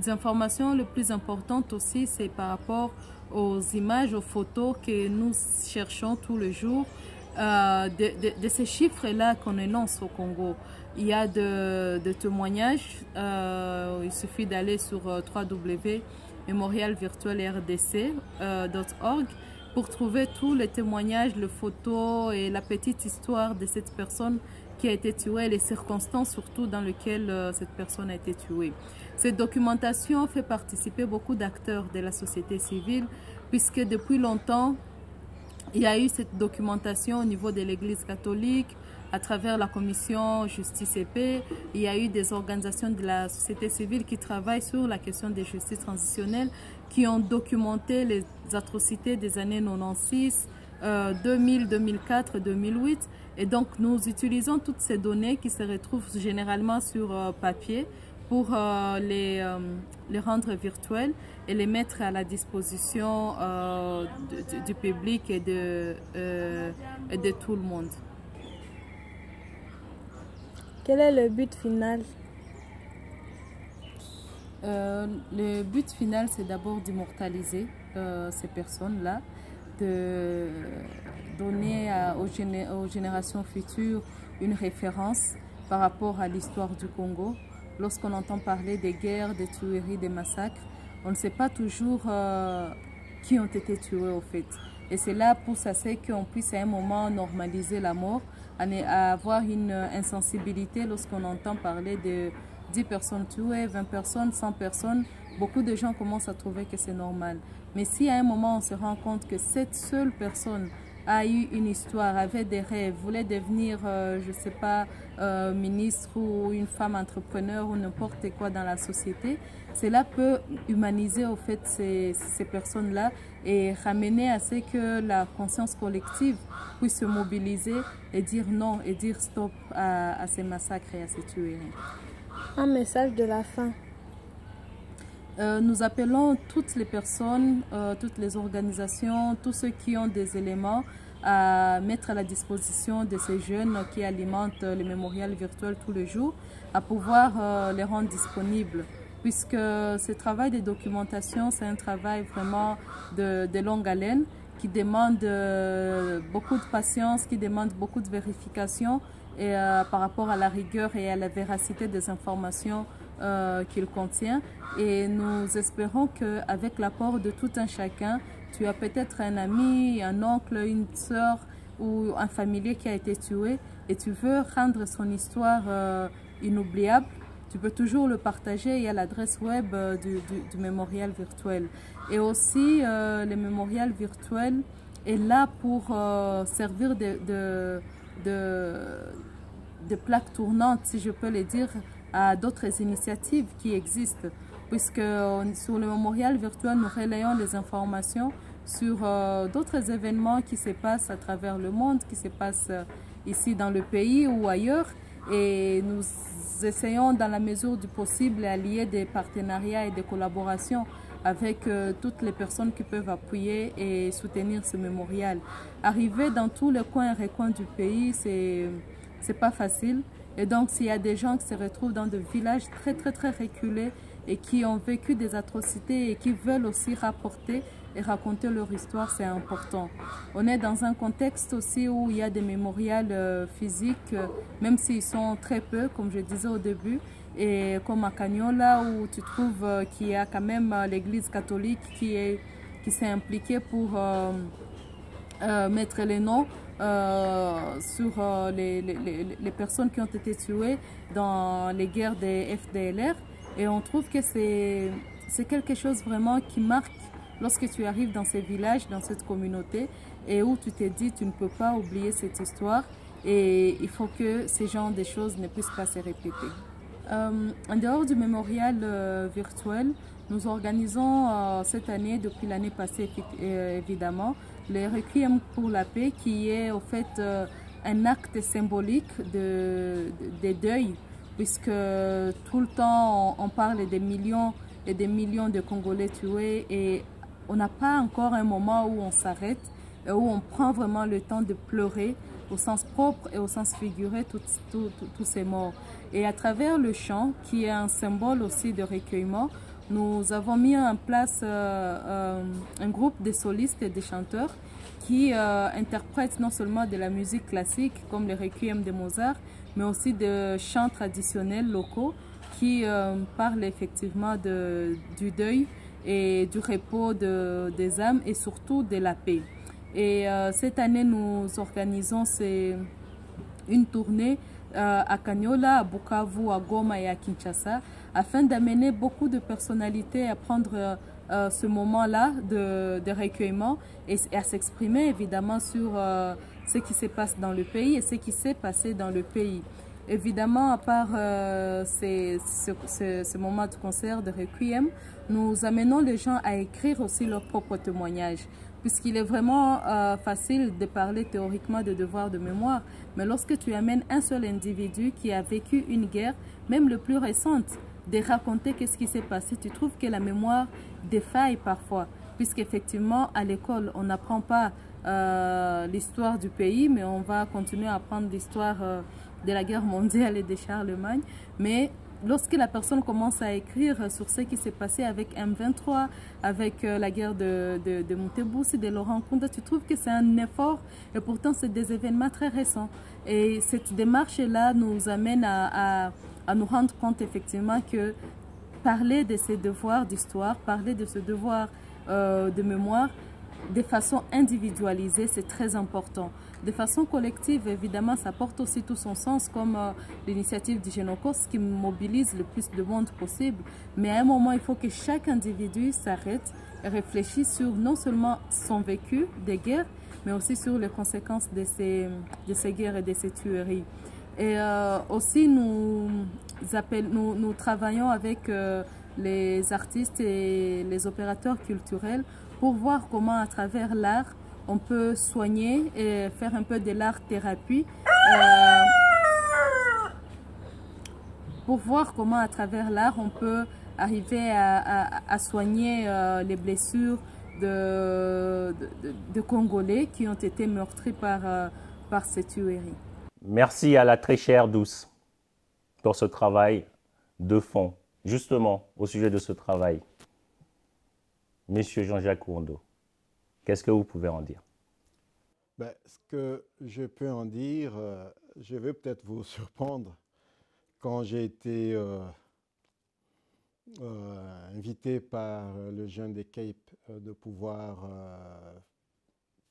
informations les plus importantes aussi, c'est par rapport aux images, aux photos que nous cherchons tous les jours, de ces chiffres-là qu'on énonce au Congo. Il y a de témoignages, il suffit d'aller sur www.memorialvirtuelrdc.org pour trouver tous les témoignages, les photos et la petite histoire de cette personne qui a été tuée, les circonstances surtout dans lesquelles cette personne a été tuée. Cette documentation fait participer beaucoup d'acteurs de la société civile, puisque depuis longtemps, il y a eu cette documentation au niveau de l'Église catholique, à travers la commission Justice et Paix. Il y a eu des organisations de la société civile qui travaillent sur la question des justices transitionnelles, qui ont documenté les atrocités des années 96, 2000, 2004, 2008. Et donc nous utilisons toutes ces données qui se retrouvent généralement sur papier pour les rendre virtuelles et les mettre à la disposition du public et de tout le monde. Quel est le but final? Le but final, c'est d'abord d'immortaliser ces personnes-là, de donner aux générations futures une référence par rapport à l'histoire du Congo. Lorsqu'on entend parler des guerres, des tueries, des massacres, on ne sait pas toujours qui ont été tués au fait. Et c'est là pour ça qu'on puisse à un moment normaliser la mort, à avoir une insensibilité lorsqu'on entend parler de 10 personnes tuées, 20 personnes, 100 personnes. Beaucoup de gens commencent à trouver que c'est normal. Mais si à un moment on se rend compte que cette seule personne a eu une histoire, avait des rêves, voulait devenir, je ne sais pas, ministre ou une femme entrepreneur ou n'importe quoi dans la société, cela peut humaniser au fait ces personnes-là et ramener à ce que la conscience collective puisse se mobiliser et dire non et dire stop à ces massacres et à ces tueries. Un message de la fin. Nous appelons toutes les personnes, toutes les organisations, tous ceux qui ont des éléments à mettre à la disposition de ces jeunes qui alimentent le mémorial virtuel tous les jours, à pouvoir les rendre disponibles. Puisque ce travail de documentation, c'est un travail vraiment de longue haleine qui demande beaucoup de patience, qui demande beaucoup de vérification et, par rapport à la rigueur et à la véracité des informations qu'il contient. Et nous espérons qu'avec l'apport de tout un chacun, tu as peut-être un ami, un oncle, une sœur ou un familier qui a été tué et tu veux rendre son histoire inoubliable, tu peux toujours le partager. Il y a l'adresse web du mémorial virtuel. Et aussi, le mémorial virtuel est là pour servir de plaque tournante, si je peux le dire, à d'autres initiatives qui existent. Puisque sur le mémorial virtuel, nous relayons les informations sur d'autres événements qui se passent à travers le monde, qui se passent ici dans le pays ou ailleurs. Et nous essayons dans la mesure du possible d'allier des partenariats et des collaborations avec toutes les personnes qui peuvent appuyer et soutenir ce mémorial. Arriver dans tous les coins et recoins du pays, c'est pas facile. Et donc s'il y a des gens qui se retrouvent dans des villages très reculés et qui ont vécu des atrocités et qui veulent aussi rapporter et raconter leur histoire, c'est important. On est dans un contexte aussi où il y a des mémorials physiques, même s'ils sont très peu, comme je disais au début, et comme à Cagnola, où tu trouves qu'il y a quand même l'église catholique qui s'est impliquée pour mettre les noms sur les personnes qui ont été tuées dans les guerres des FDLR. Et on trouve que c'est quelque chose vraiment qui marque lorsque tu arrives dans ces villages, dans cette communauté, et où tu te dis tu ne peux pas oublier cette histoire et il faut que ces genres de choses ne puissent pas se répéter. En dehors du mémorial virtuel, nous organisons cette année, depuis l'année passée évidemment, le Requiem pour la paix, qui est au fait un acte symbolique de deuil, puisque tout le temps on parle des millions et des millions de Congolais tués et on n'a pas encore un moment où on s'arrête et où on prend vraiment le temps de pleurer au sens propre et au sens figuré tous ces morts. Et à travers le chant, qui est un symbole aussi de recueillement, nous avons mis en place un groupe de solistes et de chanteurs qui interprètent non seulement de la musique classique comme le Requiem de Mozart, mais aussi de chants traditionnels locaux qui parlent effectivement du deuil et du repos des âmes et surtout de la paix. Et cette année, nous organisons une tournée à Cagnola, à Bukavu, à Goma et à Kinshasa, afin d'amener beaucoup de personnalités à prendre ce moment-là de recueillement et à s'exprimer évidemment sur ce qui se passe dans le pays et ce qui s'est passé dans le pays. Évidemment, à part ce moment de concert de Requiem, nous amenons les gens à écrire aussi leur propre témoignage, puisqu'il est vraiment facile de parler théoriquement de devoir de mémoire, mais lorsque tu amènes un seul individu qui a vécu une guerre, même le plus récente, de raconter qu'est-ce qui s'est passé, tu trouves que la mémoire défaille parfois, puisqu'effectivement, à l'école, on n'apprend pas l'histoire du pays, mais on va continuer à apprendre l'histoire de la guerre mondiale et de Charlemagne. Mais lorsque la personne commence à écrire sur ce qui s'est passé avec M23, avec la guerre de Moutebousi, de Laurent Nkunda, tu trouves que c'est un effort et pourtant c'est des événements très récents. Et cette démarche-là nous amène à nous rendre compte effectivement que parler de ces devoirs d'histoire, parler de ce devoir de mémoire, de façon individualisée, c'est très important. De façon collective, évidemment, ça porte aussi tout son sens, comme l'initiative du Génocos qui mobilise le plus de monde possible. Mais à un moment, il faut que chaque individu s'arrête et réfléchisse sur non seulement son vécu des guerres, mais aussi sur les conséquences de ces guerres et de ces tueries. Et aussi, nous travaillons avec les artistes et les opérateurs culturels pour voir comment à travers l'art on peut soigner et faire un peu de l'art-thérapie, pour voir comment à travers l'art on peut arriver à soigner les blessures de Congolais qui ont été meurtris par cette tuerie. Merci à la très chère Douce pour ce travail de fond. Justement, au sujet de ce travail, Monsieur Jean-Jacques Ouando, qu'est-ce que vous pouvez en dire? Ben, ce que je peux en dire, je vais peut-être vous surprendre. Quand j'ai été invité par le Jeune des Capes de pouvoir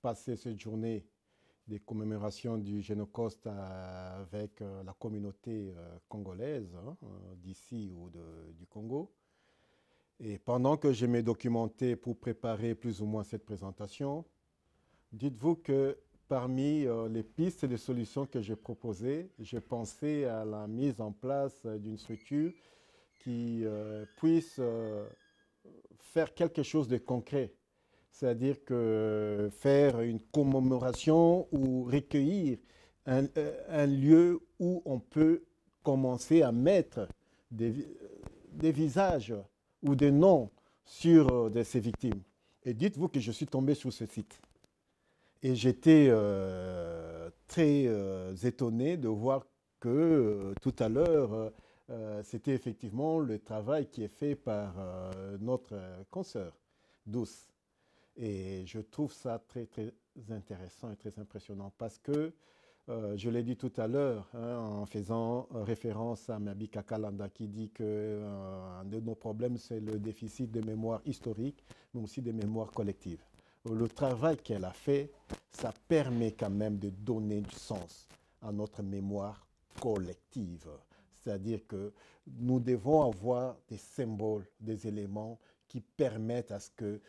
passer cette journée des commémorations du Génocoste avec la communauté congolaise d'ici ou du Congo. Et pendant que je m'ai documenté pour préparer plus ou moins cette présentation, dites-vous que parmi les pistes et les solutions que j'ai proposées, j'ai pensé à la mise en place d'une structure qui puisse faire quelque chose de concret. C'est-à-dire que faire une commémoration ou recueillir un lieu où on peut commencer à mettre des visages ou des noms sur ces victimes. Et dites-vous que je suis tombé sur ce site. Et j'étais très étonné de voir que tout à l'heure, c'était effectivement le travail qui est fait par notre consoeur, Douce. Et je trouve ça très, très intéressant et très impressionnant parce que, je l'ai dit tout à l'heure, en faisant référence à Mabi Kakalanda qui dit qu'un de nos problèmes, c'est le déficit de mémoire historique, mais aussi de mémoire collective. Le travail qu'elle a fait, ça permet quand même de donner du sens à notre mémoire collective. C'est-à-dire que nous devons avoir des symboles, des éléments qui permettent à ce que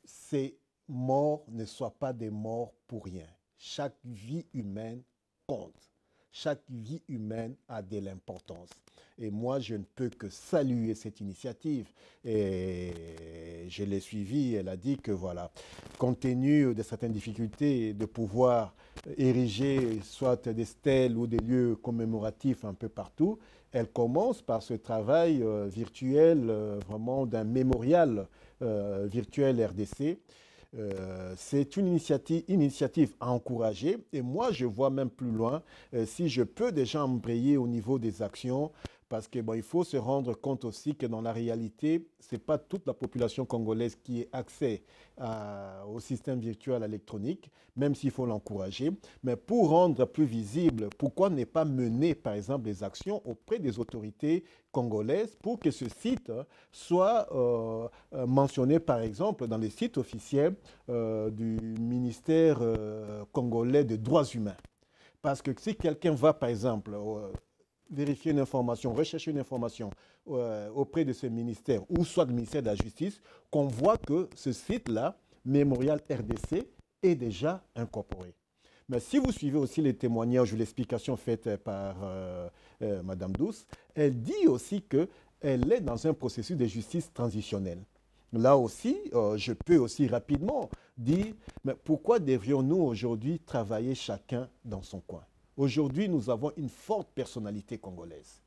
ces morts ne soient pas des morts pour rien. Chaque vie humaine compte. Chaque vie humaine a de l'importance. Et moi, je ne peux que saluer cette initiative. Et je l'ai suivie, elle a dit que voilà, compte tenu de certaines difficultés de pouvoir ériger soit des stèles ou des lieux commémoratifs un peu partout, elle commence par ce travail virtuel, vraiment d'un mémorial virtuel RDC. C'est une initiative à encourager et moi je vois même plus loin si je peux déjà embrayer au niveau des actions parce que bon, il faut se rendre compte aussi que dans la réalité, ce n'est pas toute la population congolaise qui a accès au système virtuel électronique, même s'il faut l'encourager. Mais pour rendre plus visible, pourquoi ne pas mener par exemple des actions auprès des autorités congolaises pour que ce site soit mentionné par exemple dans les sites officiels du ministère congolais des droits humains. Parce que si quelqu'un va par exemple vérifier une information, rechercher une information auprès de ce ministère ou soit le ministère de la Justice, qu'on voit que ce site-là, Mémorial RDC, est déjà incorporé. Mais si vous suivez aussi les témoignages ou l'explication faite par Madame Douce, elle dit aussi qu'elle est dans un processus de justice transitionnelle. Là aussi, je peux aussi rapidement dire, mais pourquoi devrions-nous aujourd'hui travailler chacun dans son coin? Aujourd'hui, nous avons une forte personnalité congolaise.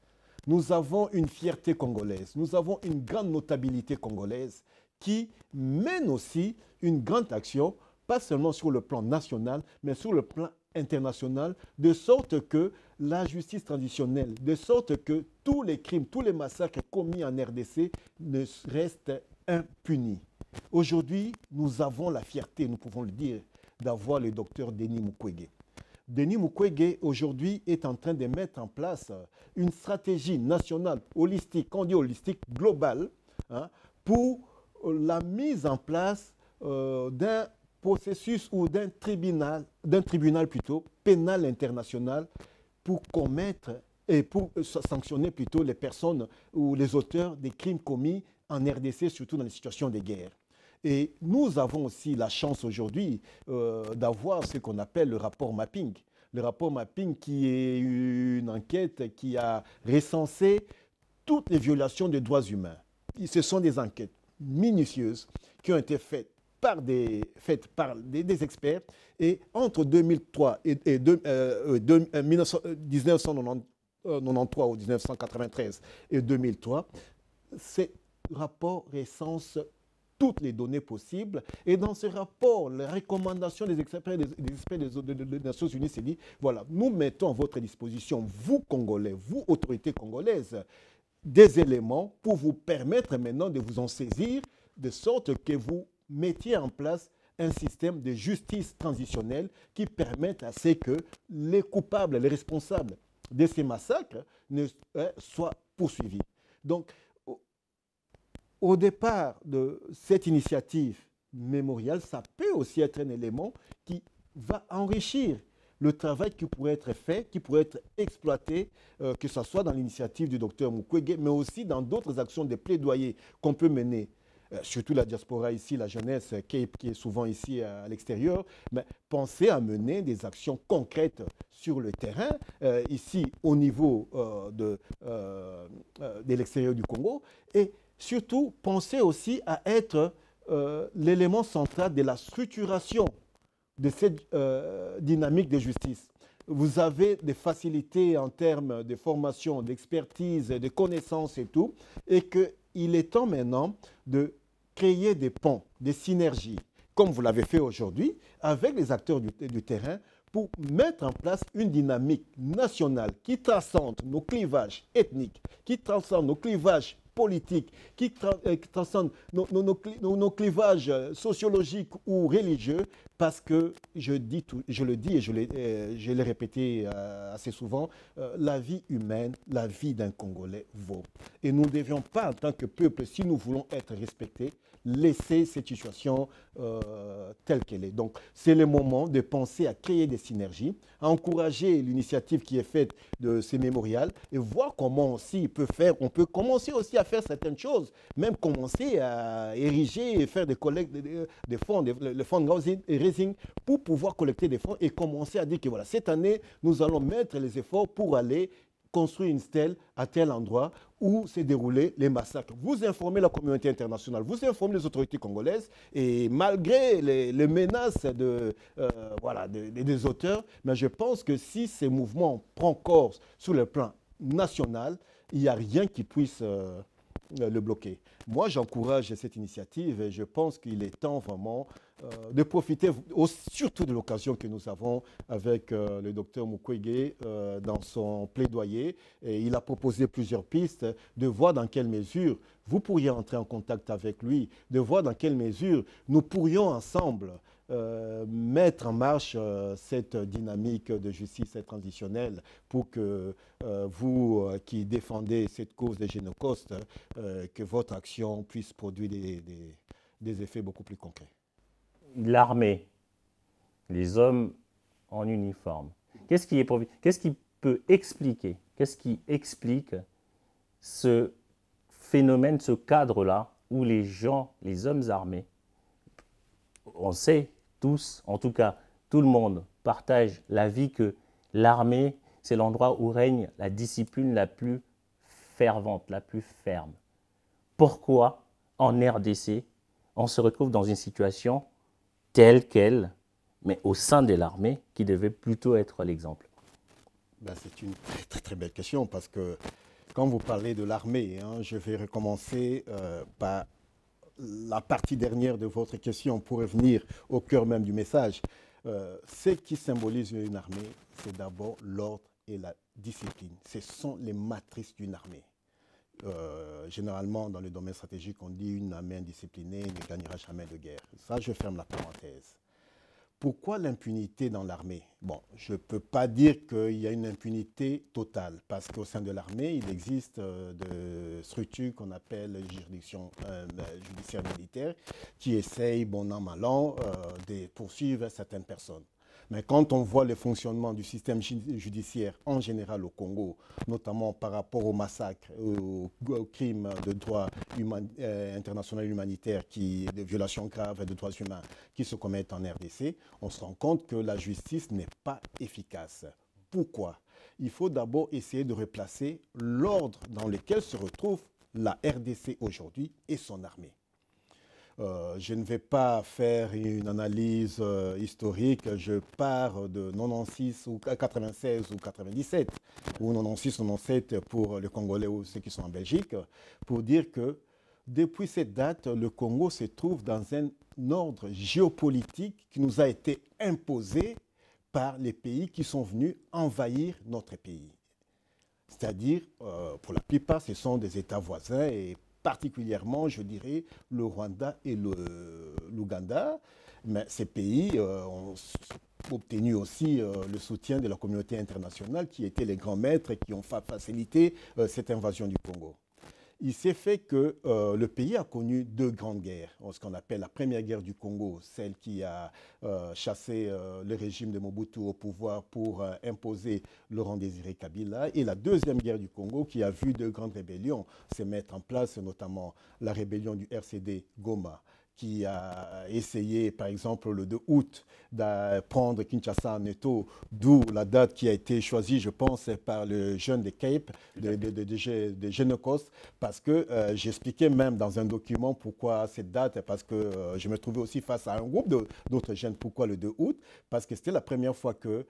Nous avons une fierté congolaise. Nous avons une grande notabilité congolaise qui mène aussi une grande action, pas seulement sur le plan national, mais sur le plan international, de sorte que la justice traditionnelle, de sorte que tous les crimes, tous les massacres commis en RDC ne restent impunis. Aujourd'hui, nous avons la fierté, nous pouvons le dire, d'avoir le docteur Denis Mukwege. Denis Mukwege, aujourd'hui, est en train de mettre en place une stratégie nationale, holistique, quand on dit holistique, globale, pour la mise en place d'un processus ou d'un tribunal plutôt, pénal international, pour commettre et pour sanctionner plutôt les personnes ou les auteurs des crimes commis en RDC, surtout dans les situations de guerre. Et nous avons aussi la chance aujourd'hui d'avoir ce qu'on appelle le rapport mapping. Le rapport mapping qui est une enquête qui a recensé toutes les violations des droits humains. Ce sont des enquêtes minutieuses qui ont été faites par des experts. Et entre 2003 et 1993 ou 1993 et 2003, ces rapports recensent toutes les données possibles. Et dans ce rapport, les recommandations des experts des Nations Unies, c'est dit, voilà, nous mettons à votre disposition, vous Congolais, vous autorités congolaises, des éléments pour vous permettre maintenant de vous en saisir, de sorte que vous mettiez en place un système de justice transitionnelle qui permette à ce que les coupables, les responsables de ces massacres soient poursuivis. Donc, au départ de cette initiative mémoriale, ça peut aussi être un élément qui va enrichir le travail qui pourrait être fait, qui pourrait être exploité, que ce soit dans l'initiative du docteur Mukwege, mais aussi dans d'autres actions de plaidoyer qu'on peut mener, surtout la diaspora ici, la jeunesse qui est souvent ici à l'extérieur, mais penser à mener des actions concrètes sur le terrain, ici au niveau de l'extérieur du Congo, et surtout penser aussi à être l'élément central de la structuration de cette dynamique de justice. Vous avez des facilités en termes de formation, d'expertise, de connaissances et tout, et qu'il est temps maintenant de créer des ponts, des synergies, comme vous l'avez fait aujourd'hui, avec les acteurs du terrain, pour mettre en place une dynamique nationale qui transcende nos clivages ethniques, qui transcende nos clivages politiques, qui transcende nos clivages sociologiques ou religieux, parce que je le dis et je l'ai répété assez souvent, la vie humaine, la vie d'un Congolais vaut. Et nous ne devions pas, en tant que peuple, si nous voulons être respectés, laisser cette situation telle qu'elle est. Donc, c'est le moment de penser à créer des synergies, à encourager l'initiative qui est faite de ces mémorials et voir comment aussi on peut commencer aussi à faire certaines choses, même commencer à ériger et faire des collectes des fonds, le fundraising pour pouvoir collecter des fonds et commencer à dire que voilà, cette année, nous allons mettre les efforts pour aller construire une stèle à tel endroit où s'est déroulé les massacres. Vous informez la communauté internationale, vous informez les autorités congolaises, et malgré les menaces des auteurs, mais je pense que si ces mouvements prennent corps sur le plan national, il n'y a rien qui puisse le bloquer. Moi, j'encourage cette initiative et je pense qu'il est temps vraiment de profiter surtout de l'occasion que nous avons avec le docteur Mukwege dans son plaidoyer. Et il a proposé plusieurs pistes, de voir dans quelle mesure vous pourriez entrer en contact avec lui, de voir dans quelle mesure nous pourrions ensemble mettre en marche cette dynamique de justice transitionnelle pour que vous qui défendez cette cause des génocides, que votre action puisse produire des effets beaucoup plus concrets. L'armée, les hommes en uniforme, qu'est-ce qui peut expliquer, qu'est-ce qui explique ce phénomène, ce cadre-là où les gens, les hommes armés, on sait tous, en tout cas tout le monde partage l'avis que l'armée, c'est l'endroit où règne la discipline la plus fervente, la plus ferme. Pourquoi en RDC, on se retrouve dans une situation telle qu'elle, mais au sein de l'armée, qui devait plutôt être l'exemple? C'est une très très belle question, parce que quand vous parlez de l'armée, je vais recommencer par la partie dernière de votre question pour revenir au cœur même du message. Ce qui symbolise une armée, c'est d'abord l'ordre et la discipline. Ce sont les matrices d'une armée. Généralement, dans le domaine stratégique, on dit une armée indisciplinée ne gagnera jamais de guerre. Ça, je ferme la parenthèse. Pourquoi l'impunité dans l'armée? Bon, je ne peux pas dire qu'il y a une impunité totale, parce qu'au sein de l'armée, il existe des structures qu'on appelle juridiction judiciaire militaire qui essayent, bon an, mal an, de poursuivre certaines personnes. Mais quand on voit le fonctionnement du système judiciaire en général au Congo, notamment par rapport aux massacres, aux crimes de droit international humanitaire, de violations graves de droits humains qui se commettent en RDC, on se rend compte que la justice n'est pas efficace. Pourquoi? Il faut d'abord essayer de replacer l'ordre dans lequel se retrouve la RDC aujourd'hui et son armée. Je ne vais pas faire une analyse historique, je pars de 96 ou 96 ou 97, ou 96 ou 97 pour les Congolais ou ceux qui sont en Belgique, pour dire que Depuis cette date, le Congo se trouve dans un ordre géopolitique qui nous a été imposé par les pays qui sont venus envahir notre pays. C'est-à-dire, pour la plupart, ce sont des États voisins et particulièrement, je dirais, le Rwanda et l'Ouganda. Mais ces pays ont obtenu aussi le soutien de la communauté internationale qui étaient les grands maîtres et qui ont facilité cette invasion du Congo. Il s'est fait que le pays a connu deux grandes guerres, ce qu'on appelle la première guerre du Congo, celle qui a chassé le régime de Mobutu au pouvoir pour imposer Laurent-Désiré Kabila, et la deuxième guerre du Congo qui a vu deux grandes rébellions se mettre en place, notamment la rébellion du RCD Goma, qui a essayé, par exemple, le 2 août, de prendre Kinshasa en étau, d'où la date qui a été choisie, je pense, par le jeune de Cape, de Génocos, parce que j'expliquais même dans un document pourquoi cette date, parce que je me trouvais aussi face à un groupe d'autres jeunes, pourquoi le 2 août, parce que c'était la première fois que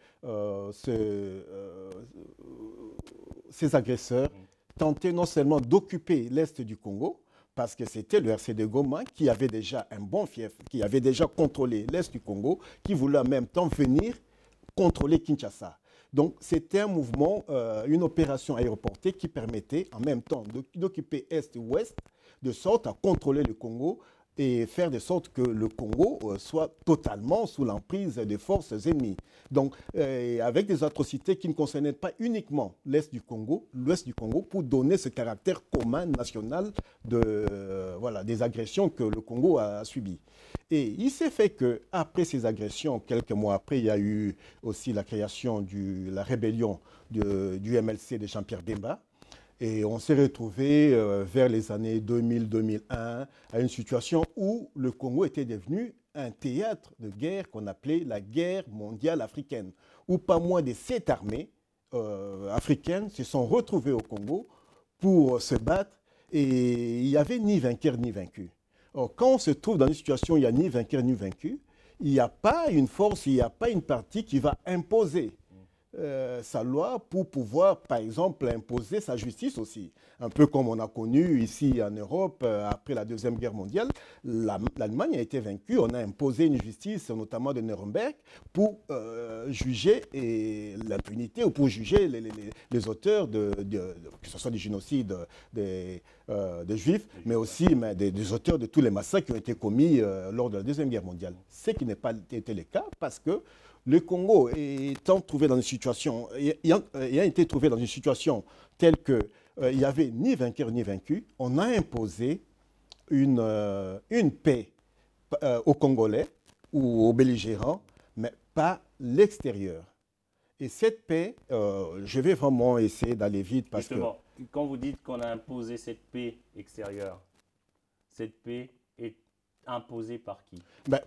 ces agresseurs tentaient non seulement d'occuper l'est du Congo, parce que c'était le RCD Goma qui avait déjà un bon fief, qui avait déjà contrôlé l'est du Congo, qui voulait en même temps venir contrôler Kinshasa. Donc c'était un mouvement, une opération aéroportée qui permettait en même temps d'occuper est et ouest, de sorte à contrôler le Congo et faire de sorte que le Congo soit totalement sous l'emprise des forces ennemies. Donc, avec des atrocités qui ne concernaient pas uniquement l'Est du Congo, l'Ouest du Congo, pour donner ce caractère commun national des agressions que le Congo a subies. Et il s'est fait qu'après ces agressions, quelques mois après, il y a eu aussi la création de la rébellion du MLC de Jean-Pierre Bemba. Et on s'est retrouvé vers les années 2000-2001 à une situation où le Congo était devenu un théâtre de guerre qu'on appelait la guerre mondiale africaine, où pas moins de 7 armées africaines se sont retrouvées au Congo pour se battre, et il n'y avait ni vainqueur ni vaincu. Or, quand on se trouve dans une situation où il n'y a ni vainqueur ni vaincu, il n'y a pas une force, il n'y a pas une partie qui va imposer sa loi pour pouvoir, par exemple, imposer sa justice aussi. Un peu comme on a connu ici en Europe, après la Deuxième Guerre mondiale, l'Allemagne a été vaincue, on a imposé une justice, notamment de Nuremberg, pour juger l'impunité ou pour juger les auteurs, que ce soit du génocide des Juifs, mais aussi des auteurs de tous les massacres qui ont été commis lors de la Deuxième Guerre mondiale. Ce qui n'a pas été le cas parce que le Congo ayant été trouvé dans une situation telle qu'il n'y avait ni vainqueur ni vaincu, on a imposé une paix aux Congolais ou aux belligérants, mais pas l'extérieur. Et cette paix, je vais vraiment essayer d'aller vite parce Justement, quand vous dites qu'on a imposé cette paix extérieure, cette paix est imposée par qui?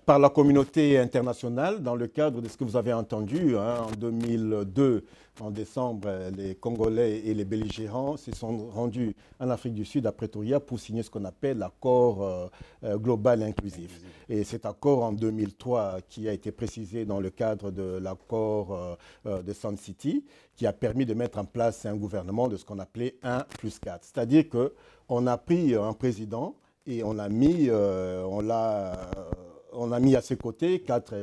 Par la communauté internationale, dans le cadre de ce que vous avez entendu. En 2002, en décembre, les Congolais et les belligérants se sont rendus en Afrique du Sud, à Pretoria, pour signer ce qu'on appelle l'accord global inclusif. Et cet accord en 2003, qui a été précisé dans le cadre de l'accord de Sun City, qui a permis de mettre en place un gouvernement de ce qu'on appelait 1+4. C'est-à-dire qu'on a pris un président et on a mis à ses côtés 4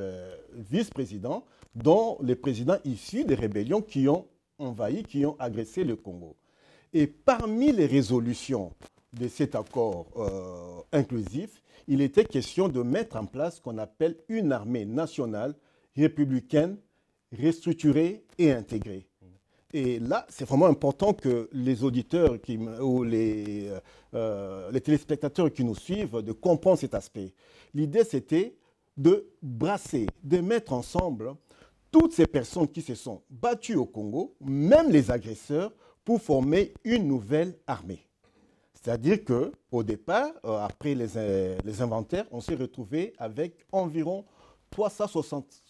vice-présidents, dont les présidents issus des rébellions qui ont envahi, qui ont agressé le Congo. Et parmi les résolutions de cet accord inclusif, il était question de mettre en place ce qu'on appelle une armée nationale républicaine, restructurée et intégrée. Et là, c'est vraiment important que les auditeurs ou les téléspectateurs qui nous suivent de comprendre cet aspect. L'idée, c'était de brasser, de mettre ensemble toutes ces personnes qui se sont battues au Congo, même les agresseurs, pour former une nouvelle armée. C'est-à-dire qu'au départ, après les inventaires, on s'est retrouvé avec environ 360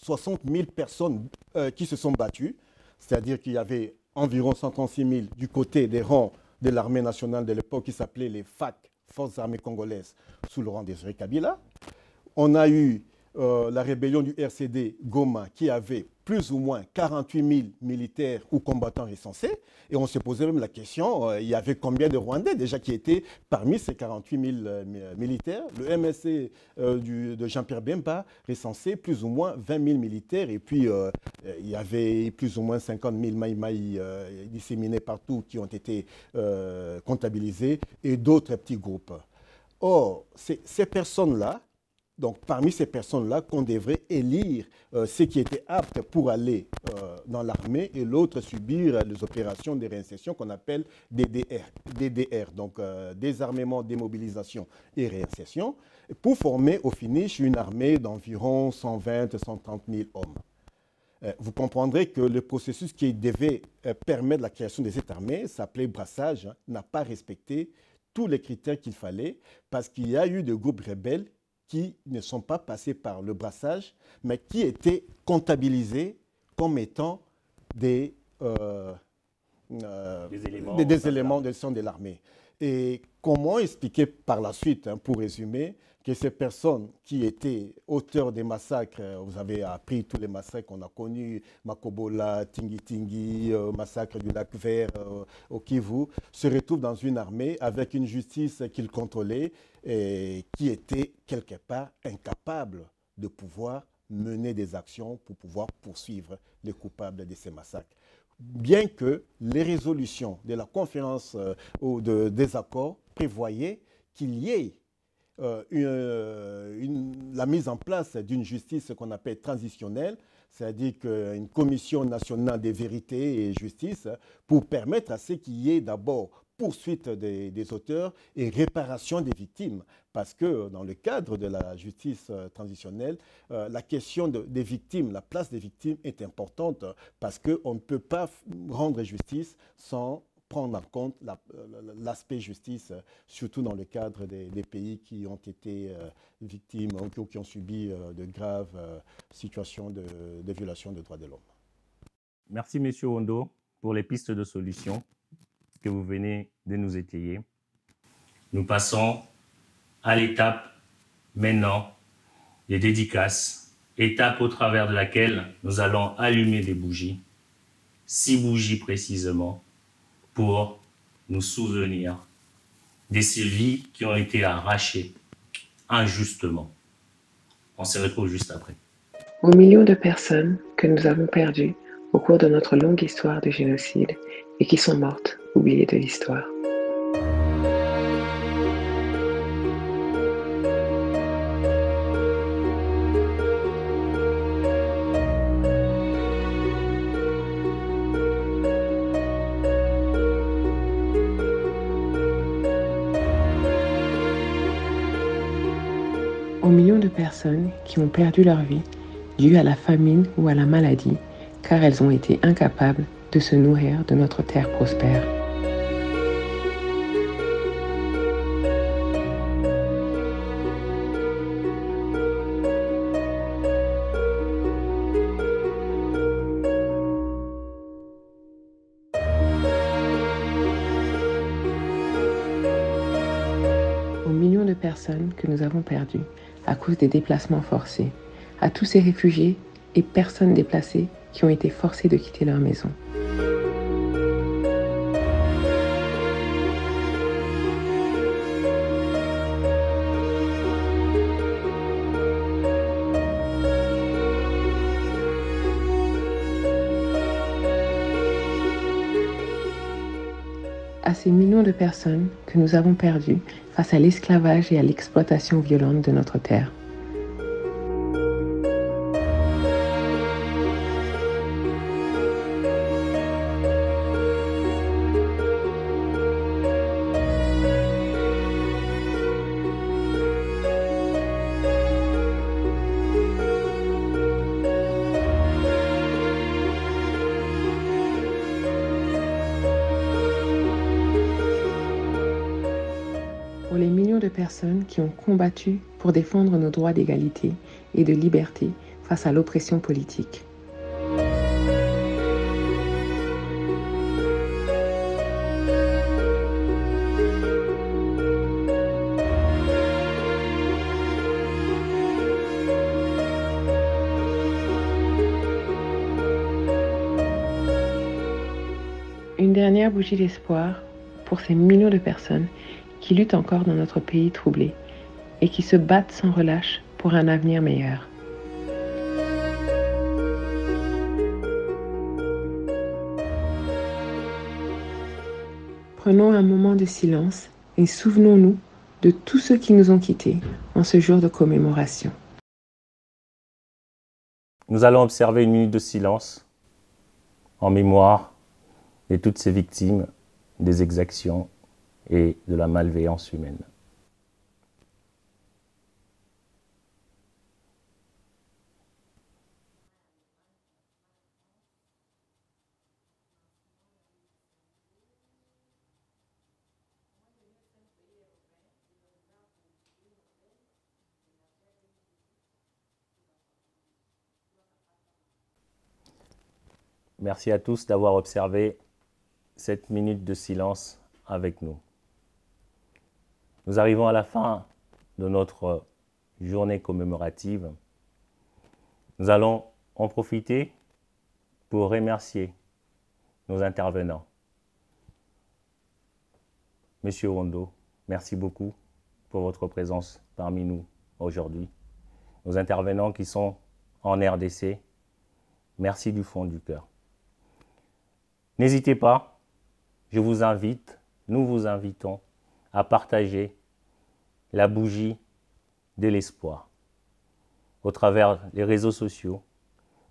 000 personnes qui se sont battues. C'est-à-dire qu'il y avait environ 136 000 du côté des rangs de l'armée nationale de l'époque qui s'appelait les FAC, Forces armées congolaises, sous Laurent-Désiré Kabila. On a eu la rébellion du RCD Goma qui avait plus ou moins 48 000 militaires ou combattants recensés. Et on se posait même la question, il y avait combien de Rwandais déjà qui étaient parmi ces 48 000 militaires. Le MSC de Jean-Pierre Bemba recensait plus ou moins 20 000 militaires. Et puis, il y avait plus ou moins 50 000 Maï-Maï disséminés partout qui ont été comptabilisés et d'autres petits groupes. Or, ces personnes-là, donc parmi ces personnes-là, qu'on devrait élire ceux qui étaient aptes pour aller dans l'armée et l'autre subir les opérations de réinsertion qu'on appelle DDR, donc désarmement, démobilisation et réinsertion, pour former au finish une armée d'environ 120 130 000 hommes. Vous comprendrez que le processus qui devait permettre la création de cette armée, s'appelait brassage, n'a pas respecté tous les critères qu'il fallait parce qu'il y a eu des groupes rebelles qui ne sont pas passés par le brassage, mais qui étaient comptabilisés comme étant des éléments de sang de l'armée. Et comment expliquer par la suite, pour résumer, que ces personnes qui étaient auteurs des massacres, vous avez appris tous les massacres qu'on a connus, Makobola, Tingi, massacre du lac Vert au Kivu, se retrouvent dans une armée avec une justice qu'ils contrôlaient et qui était quelque part incapable de pouvoir mener des actions pour pouvoir poursuivre les coupables de ces massacres. Bien que les résolutions de la conférence ou des accords prévoyaient qu'il y ait la mise en place d'une justice qu'on appelle transitionnelle, c'est-à-dire une commission nationale des vérités et justice pour permettre à ce qu'il y ait d'abord poursuite des auteurs et réparation des victimes. Parce que dans le cadre de la justice transitionnelle, la question des victimes, la place des victimes est importante parce qu'on ne peut pas rendre justice sans prendre en compte l'aspect justice, surtout dans le cadre des pays qui ont été victimes ou qui ont subi de graves situations de violation des droits de l'homme. Merci, M. Hondo, pour les pistes de solutions que vous venez de nous étayer. Nous passons à l'étape maintenant des dédicaces, étape au travers de laquelle nous allons allumer des bougies, 6 bougies précisément, pour nous souvenir de ces vies qui ont été arrachées injustement. On se retrouve juste après. Aux millions de personnes que nous avons perdues au cours de notre longue histoire de génocide et qui sont mortes, oubliées de l'histoire. Aux millions de personnes qui ont perdu leur vie due à la famine ou à la maladie, car elles ont été incapables de se nourrir de notre terre prospère. Aux millions de personnes que nous avons perdues à cause des déplacements forcés, à tous ces réfugiés et personnes déplacées qui ont été forcés de quitter leur maison. À ces millions de personnes que nous avons perdues face à l'esclavage et à l'exploitation violente de notre terre. Pour les millions de personnes qui ont combattu pour défendre nos droits d'égalité et de liberté face à l'oppression politique. dernière bougie d'espoir pour ces millions de personnes qui luttent encore dans notre pays troublé et qui se battent sans relâche pour un avenir meilleur. Prenons un moment de silence et souvenons-nous de tous ceux qui nous ont quittés en ce jour de commémoration. Nous allons observer une minute de silence en mémoire de toutes ces victimes des exactions et de la malveillance humaine. Merci à tous d'avoir observé cette minute de silence avec nous. Nous arrivons à la fin de notre journée commémorative. Nous allons en profiter pour remercier nos intervenants. Monsieur Wondo, merci beaucoup pour votre présence parmi nous aujourd'hui. Nos intervenants qui sont en RDC, merci du fond du cœur. N'hésitez pas, je vous invite, nous vous invitons à partager la bougie de l'espoir au travers des réseaux sociaux,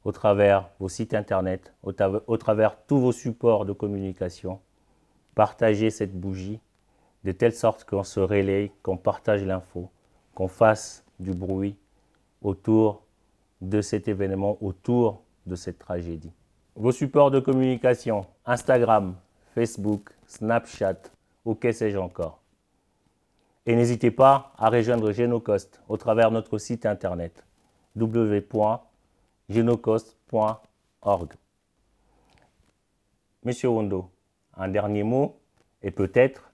au travers vos sites internet, au travers tous vos supports de communication. Partagez cette bougie de telle sorte qu'on se relaye, qu'on partage l'info, qu'on fasse du bruit autour de cet événement, autour de cette tragédie. Vos supports de communication, Instagram, Facebook, Snapchat, ou que sais-je encore. Et n'hésitez pas à rejoindre Genocost au travers de notre site internet www.genocost.org. Monsieur Wondo, un dernier mot et peut-être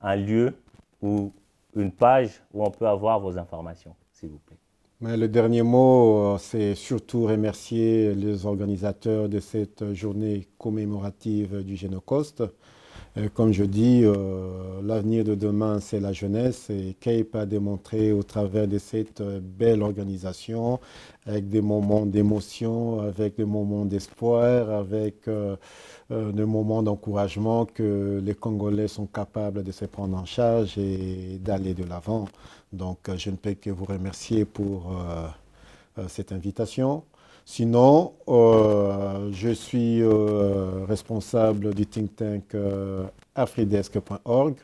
un lieu ou une page où on peut avoir vos informations, s'il vous plaît. Mais le dernier mot, c'est surtout remercier les organisateurs de cette journée commémorative du Genocost. Comme je dis, l'avenir de demain, c'est la jeunesse et CAPE a démontré au travers de cette belle organisation, avec des moments d'émotion, avec des moments d'espoir, avec des moments d'encouragement que les Congolais sont capables de se prendre en charge et d'aller de l'avant. Donc, je ne peux que vous remercier pour cette invitation. Sinon, je suis responsable du think tank afridesk.org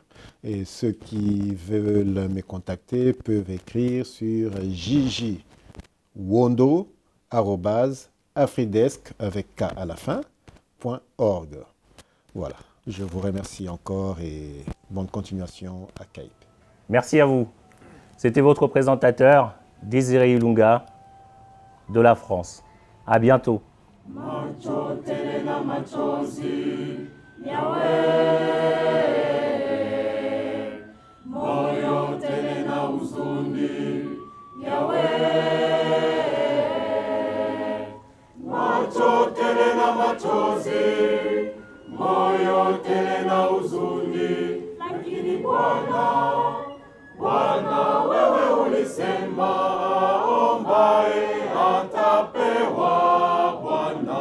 et ceux qui veulent me contacter peuvent écrire sur jjwondo@afridesk avec K à la fin, .org. Voilà, je vous remercie encore et bonne continuation à CAPE. Merci à vous. C'était votre présentateur, Désiré Ilunga, de la France. À bientôt. Bwana wewe ulisema aombaye atapewa. Bwana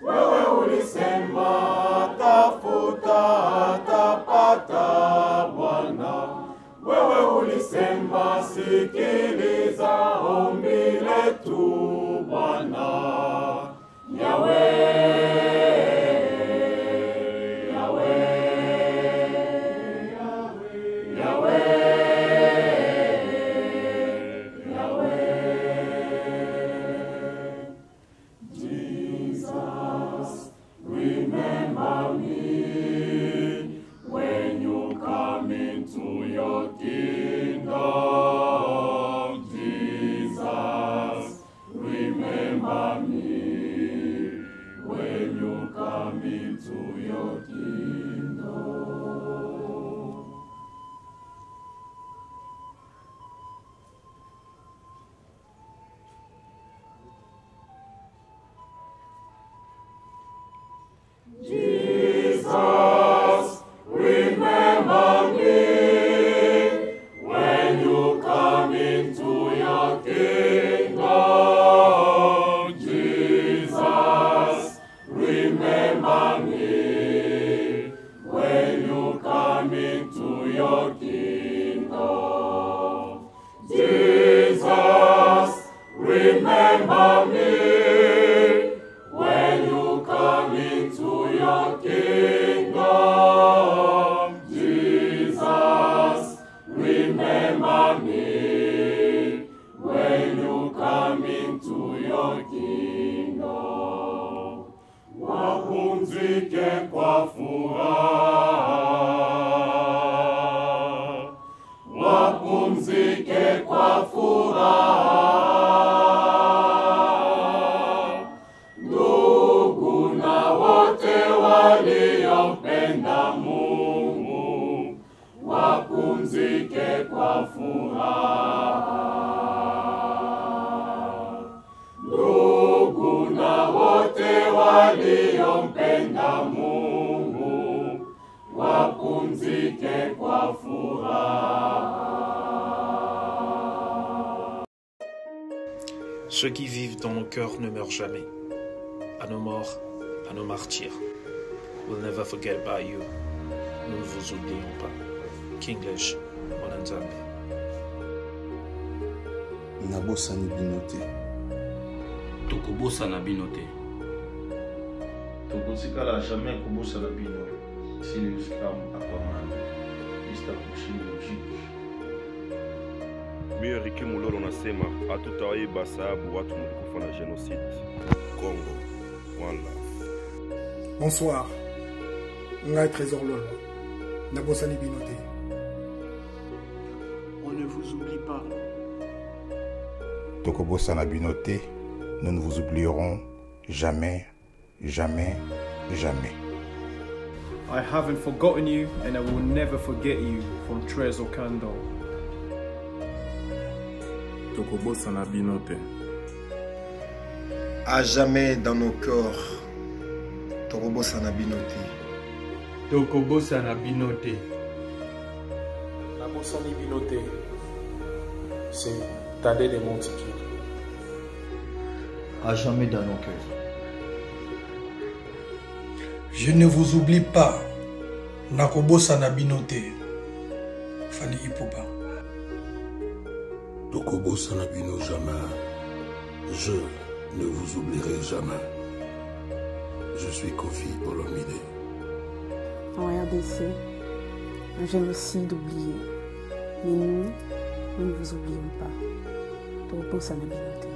wewe ulisema atafuta atapata. Bwana wewe ulisema sikiliza ombi letu. Bwana Jesus. your kingdom. Jesus, remember me when you come into your kingdom. Jesus, remember me when you come into your kingdom. Wapumzike kwa furaha, wapumzike kwa furaha, ndugu na wote waliompenda Mungu, wapumzike kwa furaha. Ndugu na wote waliompenda Mungu, wapumzike kwa furaha. Ceux qui vivent dans nos cœurs ne meurent jamais. À nos morts, à nos martyrs. We'll never forget about you. Nous ne vous oublions pas. Kinglish, Mwananzambe. Nabosani binote. Tokobosana binote. Tokotikala jamais kobosana bino. Sirius Cam Aquaman. Mr. Kushi Logique. Mie Riki Mulolo nasema hatutawaiba sababu watu mlikufa na genocide. Congo, one love. Bonsoir. Ngai Trésor Lolo. Nabosani binote. On ne vous oublie pas. Tokobosana binote. Nous ne vous oublierons jamais, jamais, jamais. I haven't forgotten you and I will never forget you from Trésor Kando. Tokobosana binote. À jamais dans nos corps. Tokobosana binote. Tokobosana binote. Nabosani binote. C'est Tadé de Montiki. À jamais dans nos cœurs. Je ne vous oublie pas. Nakobosana binote. Fali Ipoba. Tokobosana bino jamais. Je ne vous oublierai jamais. Je suis Kofi Olomide. En RDC, un génocide oublié. Mais nous ne vous oublions pas. Tokobosana binote.